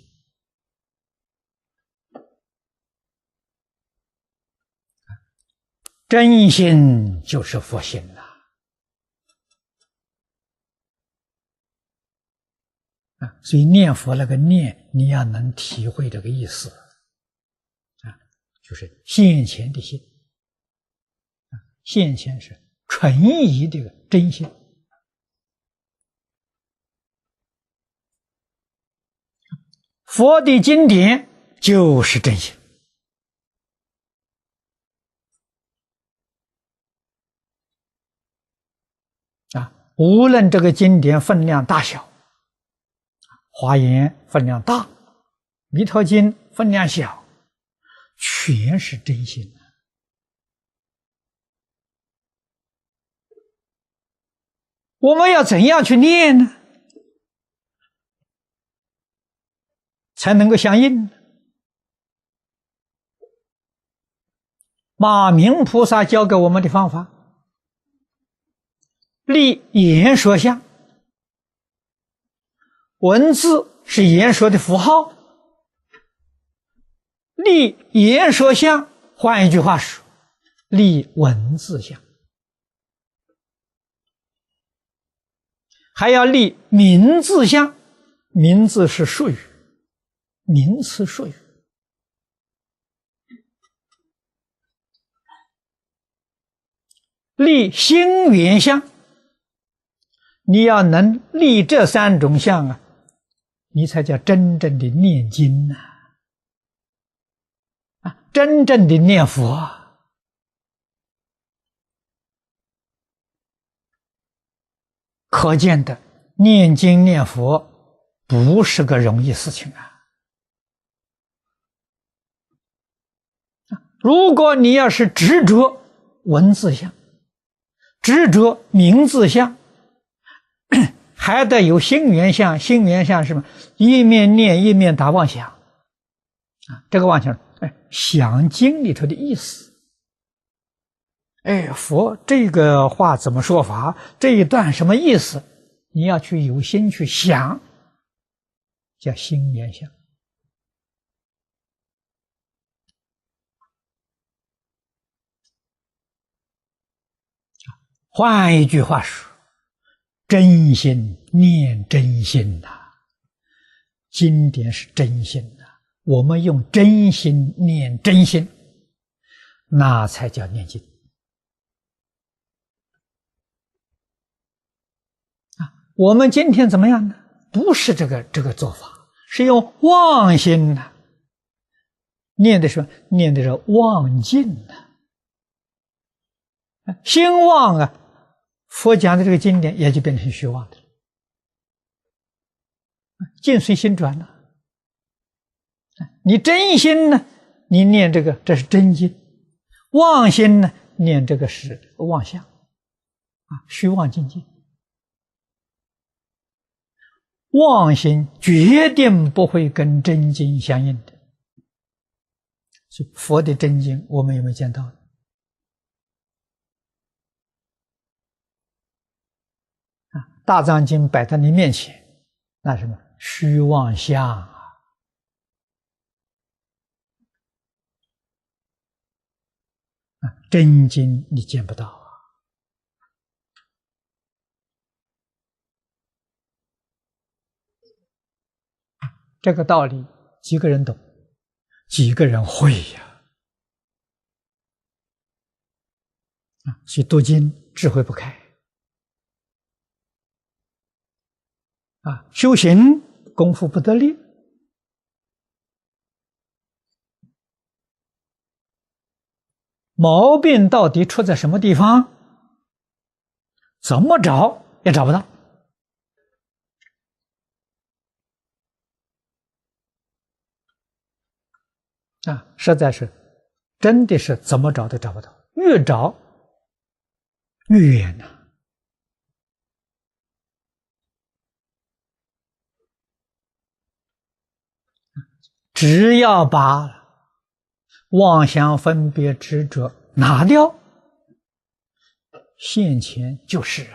真心就是佛心呐。所以念佛那个念，你要能体会这个意思，就是现前的心，现前是纯一的真心。佛的经典就是真心。无论这个经典分量大小，华严分量大，弥陀经分量小，全是真心。我们要怎样去念呢？才能够相应呢？马明菩萨教给我们的方法，立言说相。文字是言说的符号，立言说相，换一句话说，立文字相。还要立名字相，名字是术语，名词术语。立心缘相，你要能立这三种相你才叫真正的念经真正的念佛。可见的念经念佛不是个容易事情如果你要是执着文字相，执着名字相，还得有心缘相。心缘相是什么？一面念一面打妄想这个妄想想经里头的意思。佛这个话怎么说法？这一段什么意思？你要去有心去想，叫心缘相。换一句话说，真心念真心经典是真心我们用真心念真心，那才叫念经我们今天怎么样呢？不是这个做法，是用妄心念的是妄境心妄佛讲的这个经典也就变成虚妄的，境随心转了。你真心呢，你念这个这是真心；妄心呢，念这个是妄相虚妄境界。妄心决定不会跟真经相应的，所以佛的真经我们有没有见到？大藏经摆在你面前，那什么虚妄相真经你见不到这个道理几个人懂，几个人会所以读经智慧不开修行功夫不得力。毛病到底出在什么地方？怎么找也找不到。实在是，真的是怎么找都找不到，越找越远呐。只要把妄想分别执着拿掉，现前就是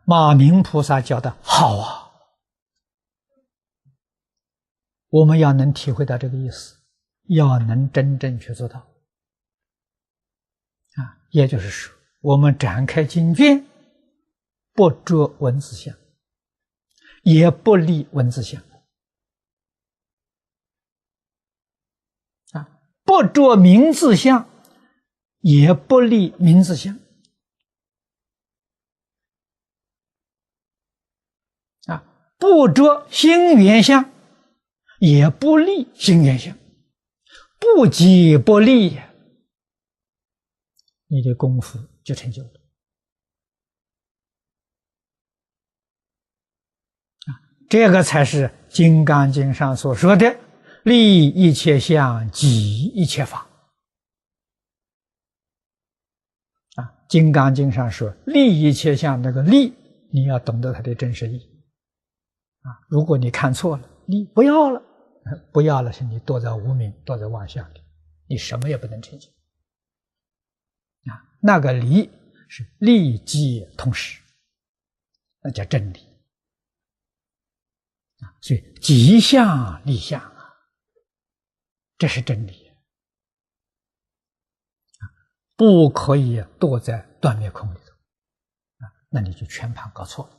马明菩萨教的好啊，我们要能体会到这个意思，要能真正去做到也就是说，我们展开经卷，不着文字相，也不立文字相不着名字相，也不立名字相不着心缘相，也不立心缘相，不即不立，你的功夫就成就了这个才是《金刚经》上所说的立一切相，即一切法《金刚经》上说立一切相，那个立你要懂得它的真实意义如果你看错了，你不要了，不要了是你躲在无明，躲在妄想里，你什么也不能成就那个离是立即同时，那叫真理所以即相立相这是真理不可以躲在断灭空里头那你就全盘搞错了。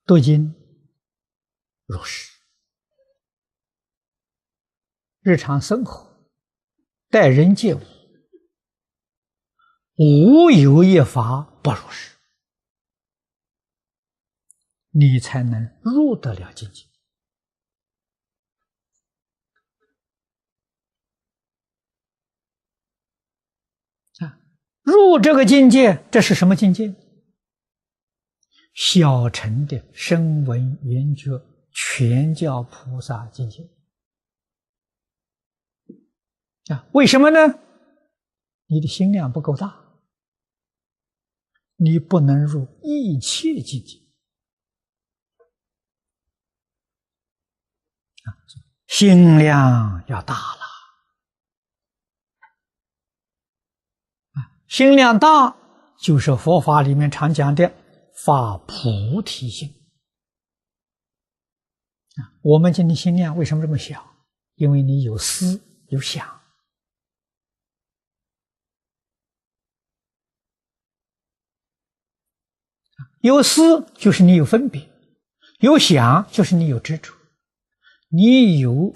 读经如是，日常生活待人接物，无有一法不如是，你才能入得了境界入这个境界，这是什么境界？小乘的声闻缘觉全教菩萨境界为什么呢？你的心量不够大，你不能入一切境界心量要大了心量大就是佛法里面常讲的发菩提心我们今天心量为什么这么小？因为你有思有想有思就是你有分别，有想就是你有执着，你有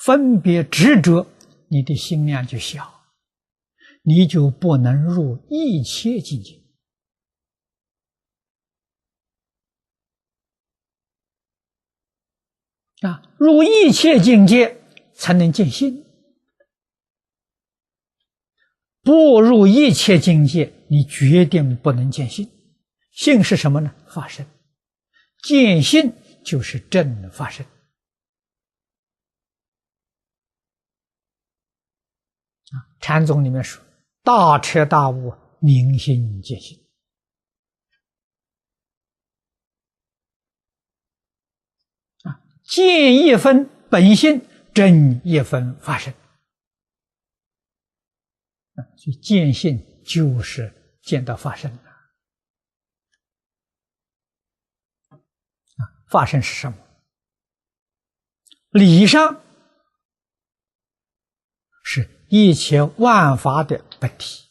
分别执着，你的心量就小，你就不能入一切境界入一切境界才能见性，不入一切境界，你决定不能见性。性是什么呢？法身。见性就是正法身禅宗里面说大彻大悟，明心见性见一分本性，正一分法身所以见性就是见到法身法身是什么？理上是一切万法的本体，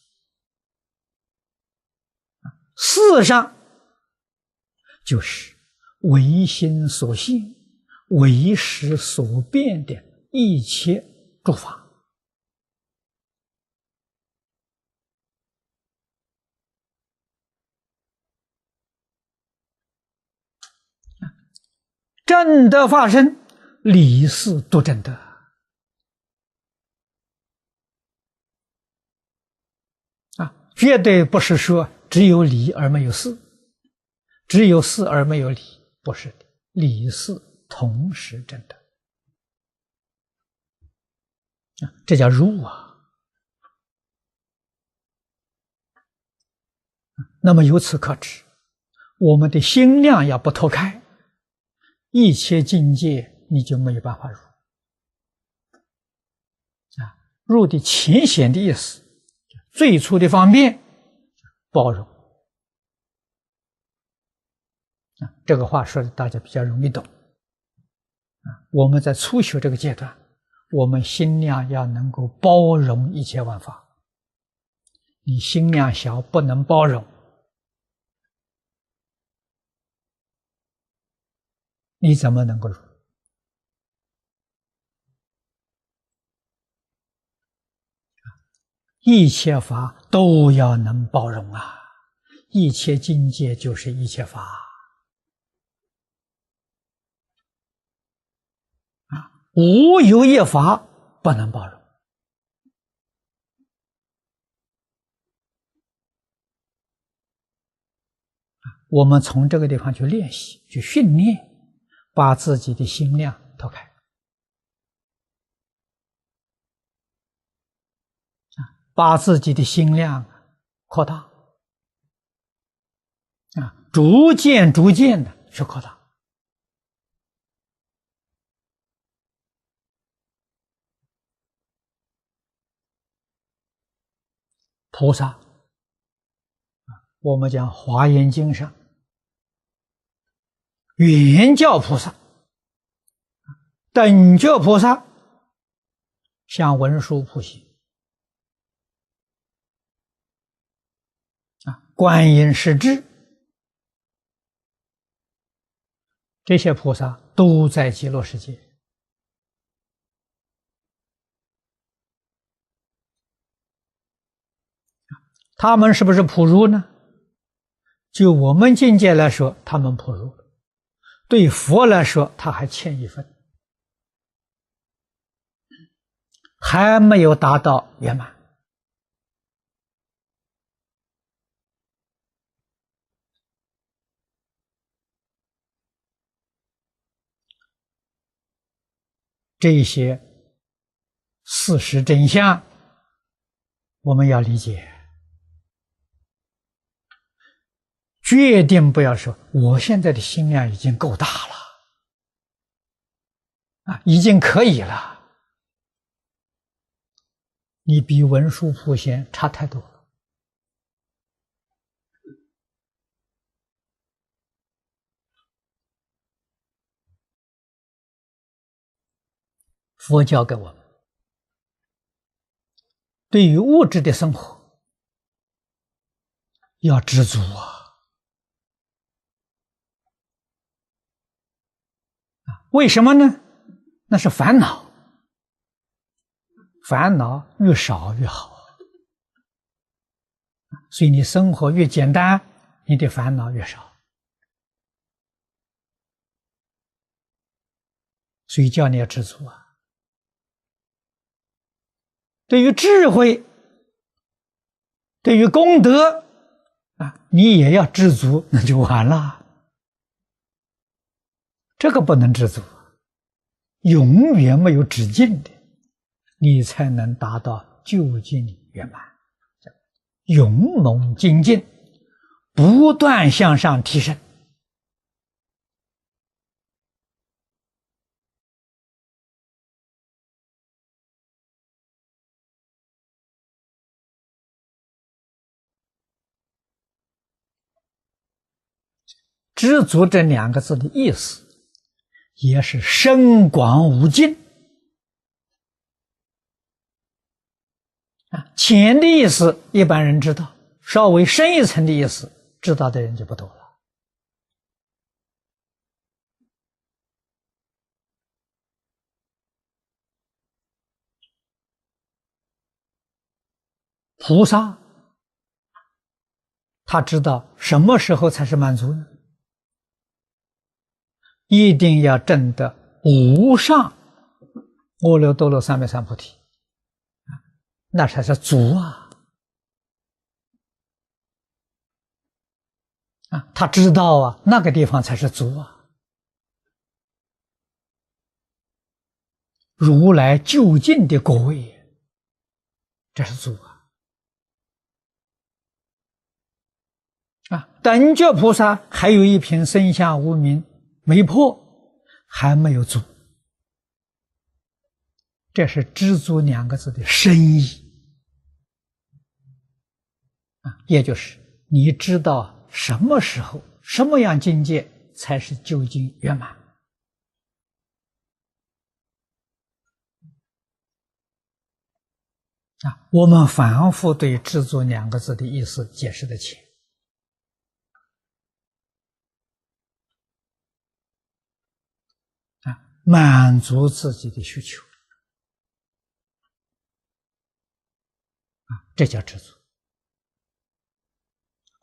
事上就是唯心所现、唯识所变的一切诸法正德发生，理事度正德。绝对不是说只有理而没有事，只有事而没有理，不是的，理事同时正德。这叫入啊。那么由此可知，我们的心量要不脱开，一切境界你就没有办法入。入的浅显的意思，最初的方面，包容。这个话说的大家比较容易懂。我们在初学这个阶段，我们心量要能够包容一切万法。你心量小，不能包容，你怎么能够入？一切法都要能包容啊！一切境界就是一切法无有一法不能包容。我们从这个地方去练习，去训练，把自己的心量脱开。把自己的心量扩大，逐渐的去扩大。菩萨，我们讲《华严经》上，圆教菩萨、等觉菩萨，像文殊普贤、观音势至，这些菩萨都在极乐世界。他们是不是普入呢？就我们境界来说，他们普入了；对佛来说，他还欠一分，还没有达到圆满。这些事实真相，我们要理解。决定不要说我现在的心量已经够大了，已经可以了。你比文殊普贤差太多了。佛教给我们，对于物质的生活要知足啊。为什么呢？那是烦恼，烦恼越少越好。所以你生活越简单，你的烦恼越少。所以叫你要知足啊。对于智慧，对于功德你也要知足，那就完了。这个不能知足，永远没有止境的，你才能达到究竟圆满。勇猛精进，不断向上提升。知足这两个字的意思，也是深广无尽。浅的意思一般人知道，稍微深一层的意思，知道的人就不多了。菩萨，他知道什么时候才是满足呢？一定要证得无上阿耨多罗三藐三菩提，那才是足啊！他知道啊，那个地方才是足啊。如来究竟的果位，这是足啊！等觉菩萨还有一品生相无明没破，还没有足。这是知足两个字的深意也就是你知道什么时候、什么样境界才是究竟圆满我们反复对知足两个字的意思解释的浅满足自己的需求这叫知足。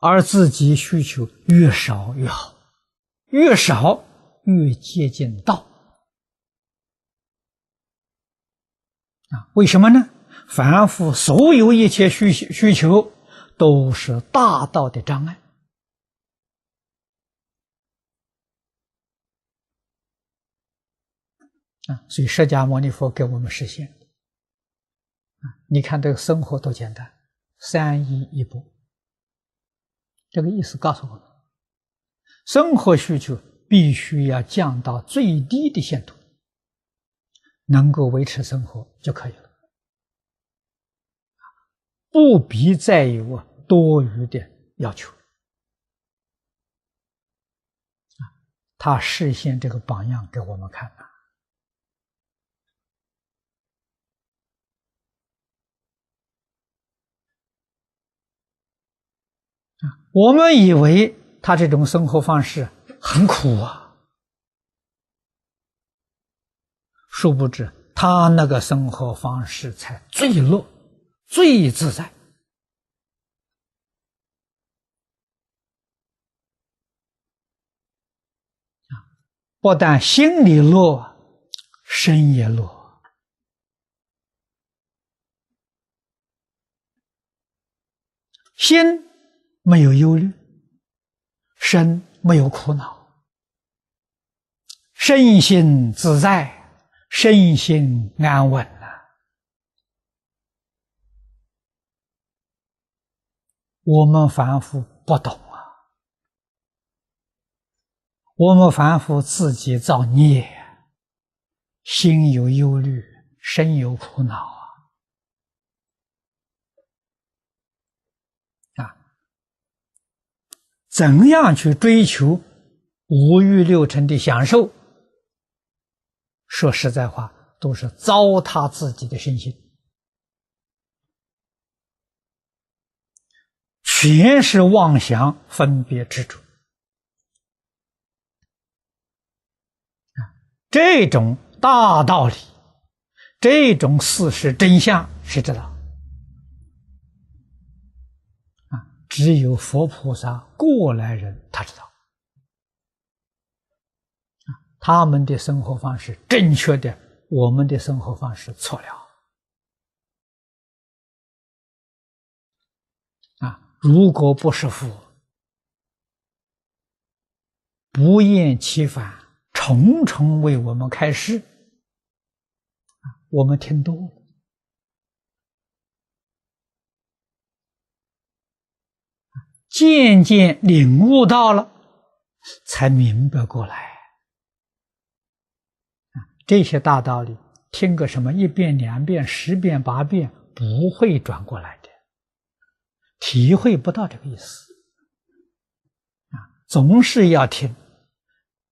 而自己需求越少越好，越少越接近道为什么呢？凡夫所有一切需求都是大道的障碍所以释迦牟尼佛给我们实现你看这个生活多简单，三衣一钵，这个意思告诉我们，生活需求必须要降到最低的限度，能够维持生活就可以了，不必再有多余的要求他示现这个榜样给我们看我们以为他这种生活方式很苦殊不知他那个生活方式才最乐、最自在不但心里乐，身也乐心没有忧虑，身没有苦恼，身心自在，身心安稳我们凡夫不懂我们凡夫自己造孽心有忧虑，身有苦恼怎样去追求五欲六尘的享受？说实在话，都是糟蹋自己的身心，全是妄想、分别、执着。这种大道理，这种事实真相，谁知道？只有佛菩萨过来人他知道他们的生活方式正确的，我们的生活方式错了如果不是佛不厌其烦重重为我们开示我们听多了渐渐领悟到了，才明白过来这些大道理听个什么1遍2遍10遍8遍不会转过来的，体会不到这个意思总是要听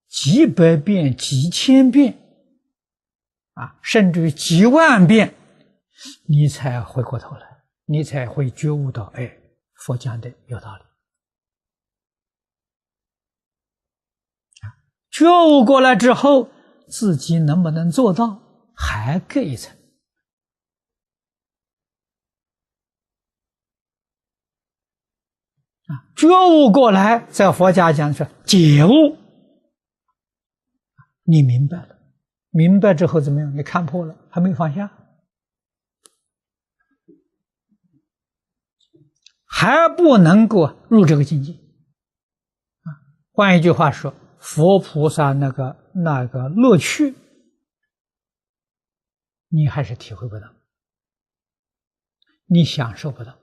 几百遍几千遍甚至于几万遍你才回过头来，你才会觉悟到佛讲的有道理觉悟过来之后，自己能不能做到，还隔一层。觉悟过来，在佛家讲是解悟，你明白了，明白之后怎么样？你看破了，还没放下，还不能够入这个境界。换一句话说，佛菩萨那个乐趣，你还是体会不到，你享受不到。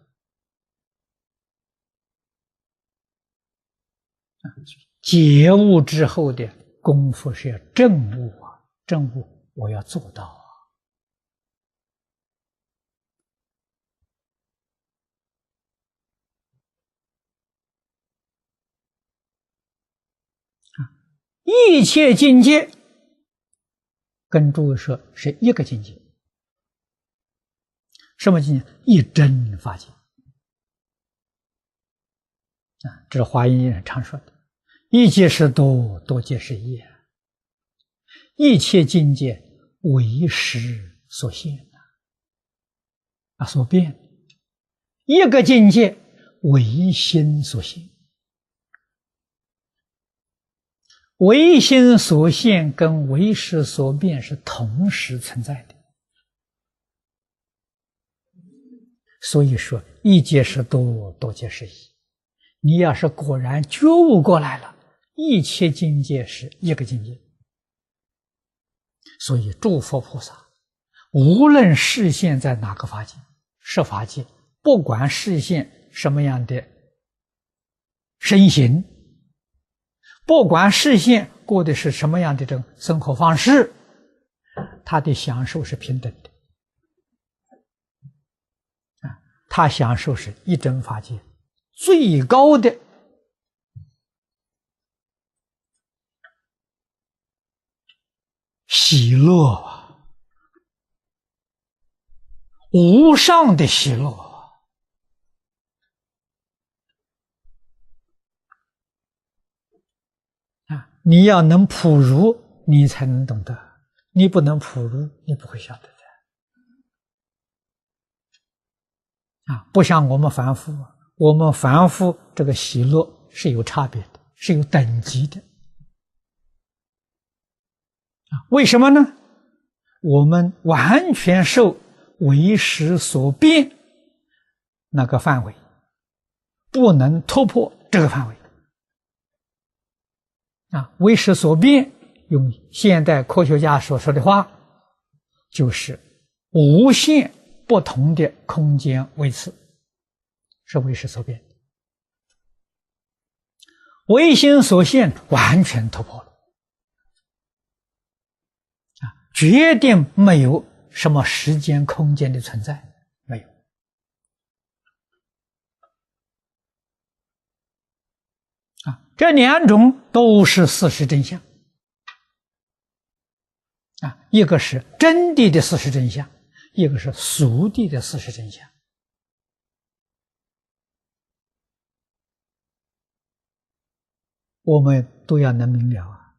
觉悟之后的功夫是要证悟啊，证悟我要做到啊。一切境界跟诸位说是一个境界，什么境界？一真法界啊，这是华严经常说的，一界是多，多界是一，一切境界为识所现啊，所变，一个境界为心所现，唯心所现跟唯识所变是同时存在的，所以说一界是多，多界是一。你要是果然觉悟过来了，一切境界是一个境界。所以诸佛菩萨无论示现在哪个法界，设法界，不管示现什么样的身形，不管示现过的是什么样的这种生活方式，他的享受是平等的啊，他享受是一真法界最高的喜乐啊，无上的喜乐啊！你要能普如，你才能懂得；你不能普如，你不会晓得的啊！不像我们凡夫，我们凡夫这个喜乐是有差别的，是有等级的啊！为什么呢？我们完全受为识所变那个范围，不能突破这个范围啊！为识所变，用现代科学家所说的话，就是无限不同的空间位次，是为识所变。唯心所现完全突破了啊！决定没有什么时间空间的存在，没有啊！这两种都是事实真相啊，一个是真谛的事实真相，一个是俗谛的事实真相。我们都要能明了啊，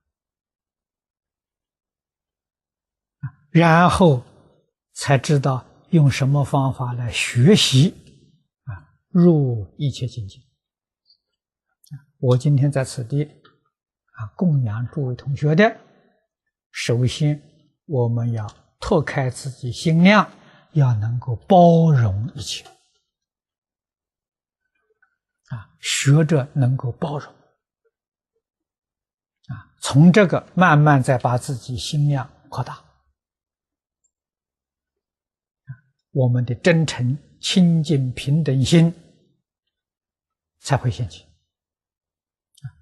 然后才知道用什么方法来学习啊，入一切境界。我今天在此地啊，供养诸位同学的，首先我们要拓开自己心量，要能够包容一切啊，学着能够包容啊，从这个慢慢再把自己心量扩大，我们的真诚、清净、平等心才会现起。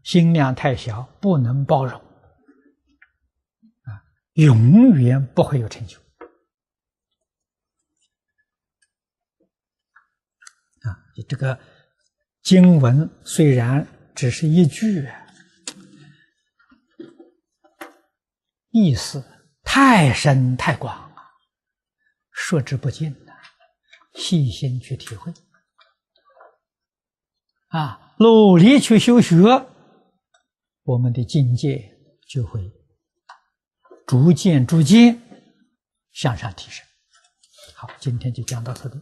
心量太小，不能包容啊，永远不会有成就啊！这个经文虽然只是一句，意思太深太广了，说之不尽呐，细心去体会啊，努力去修学，我们的境界就会逐渐向上提升。好，今天就讲到这里。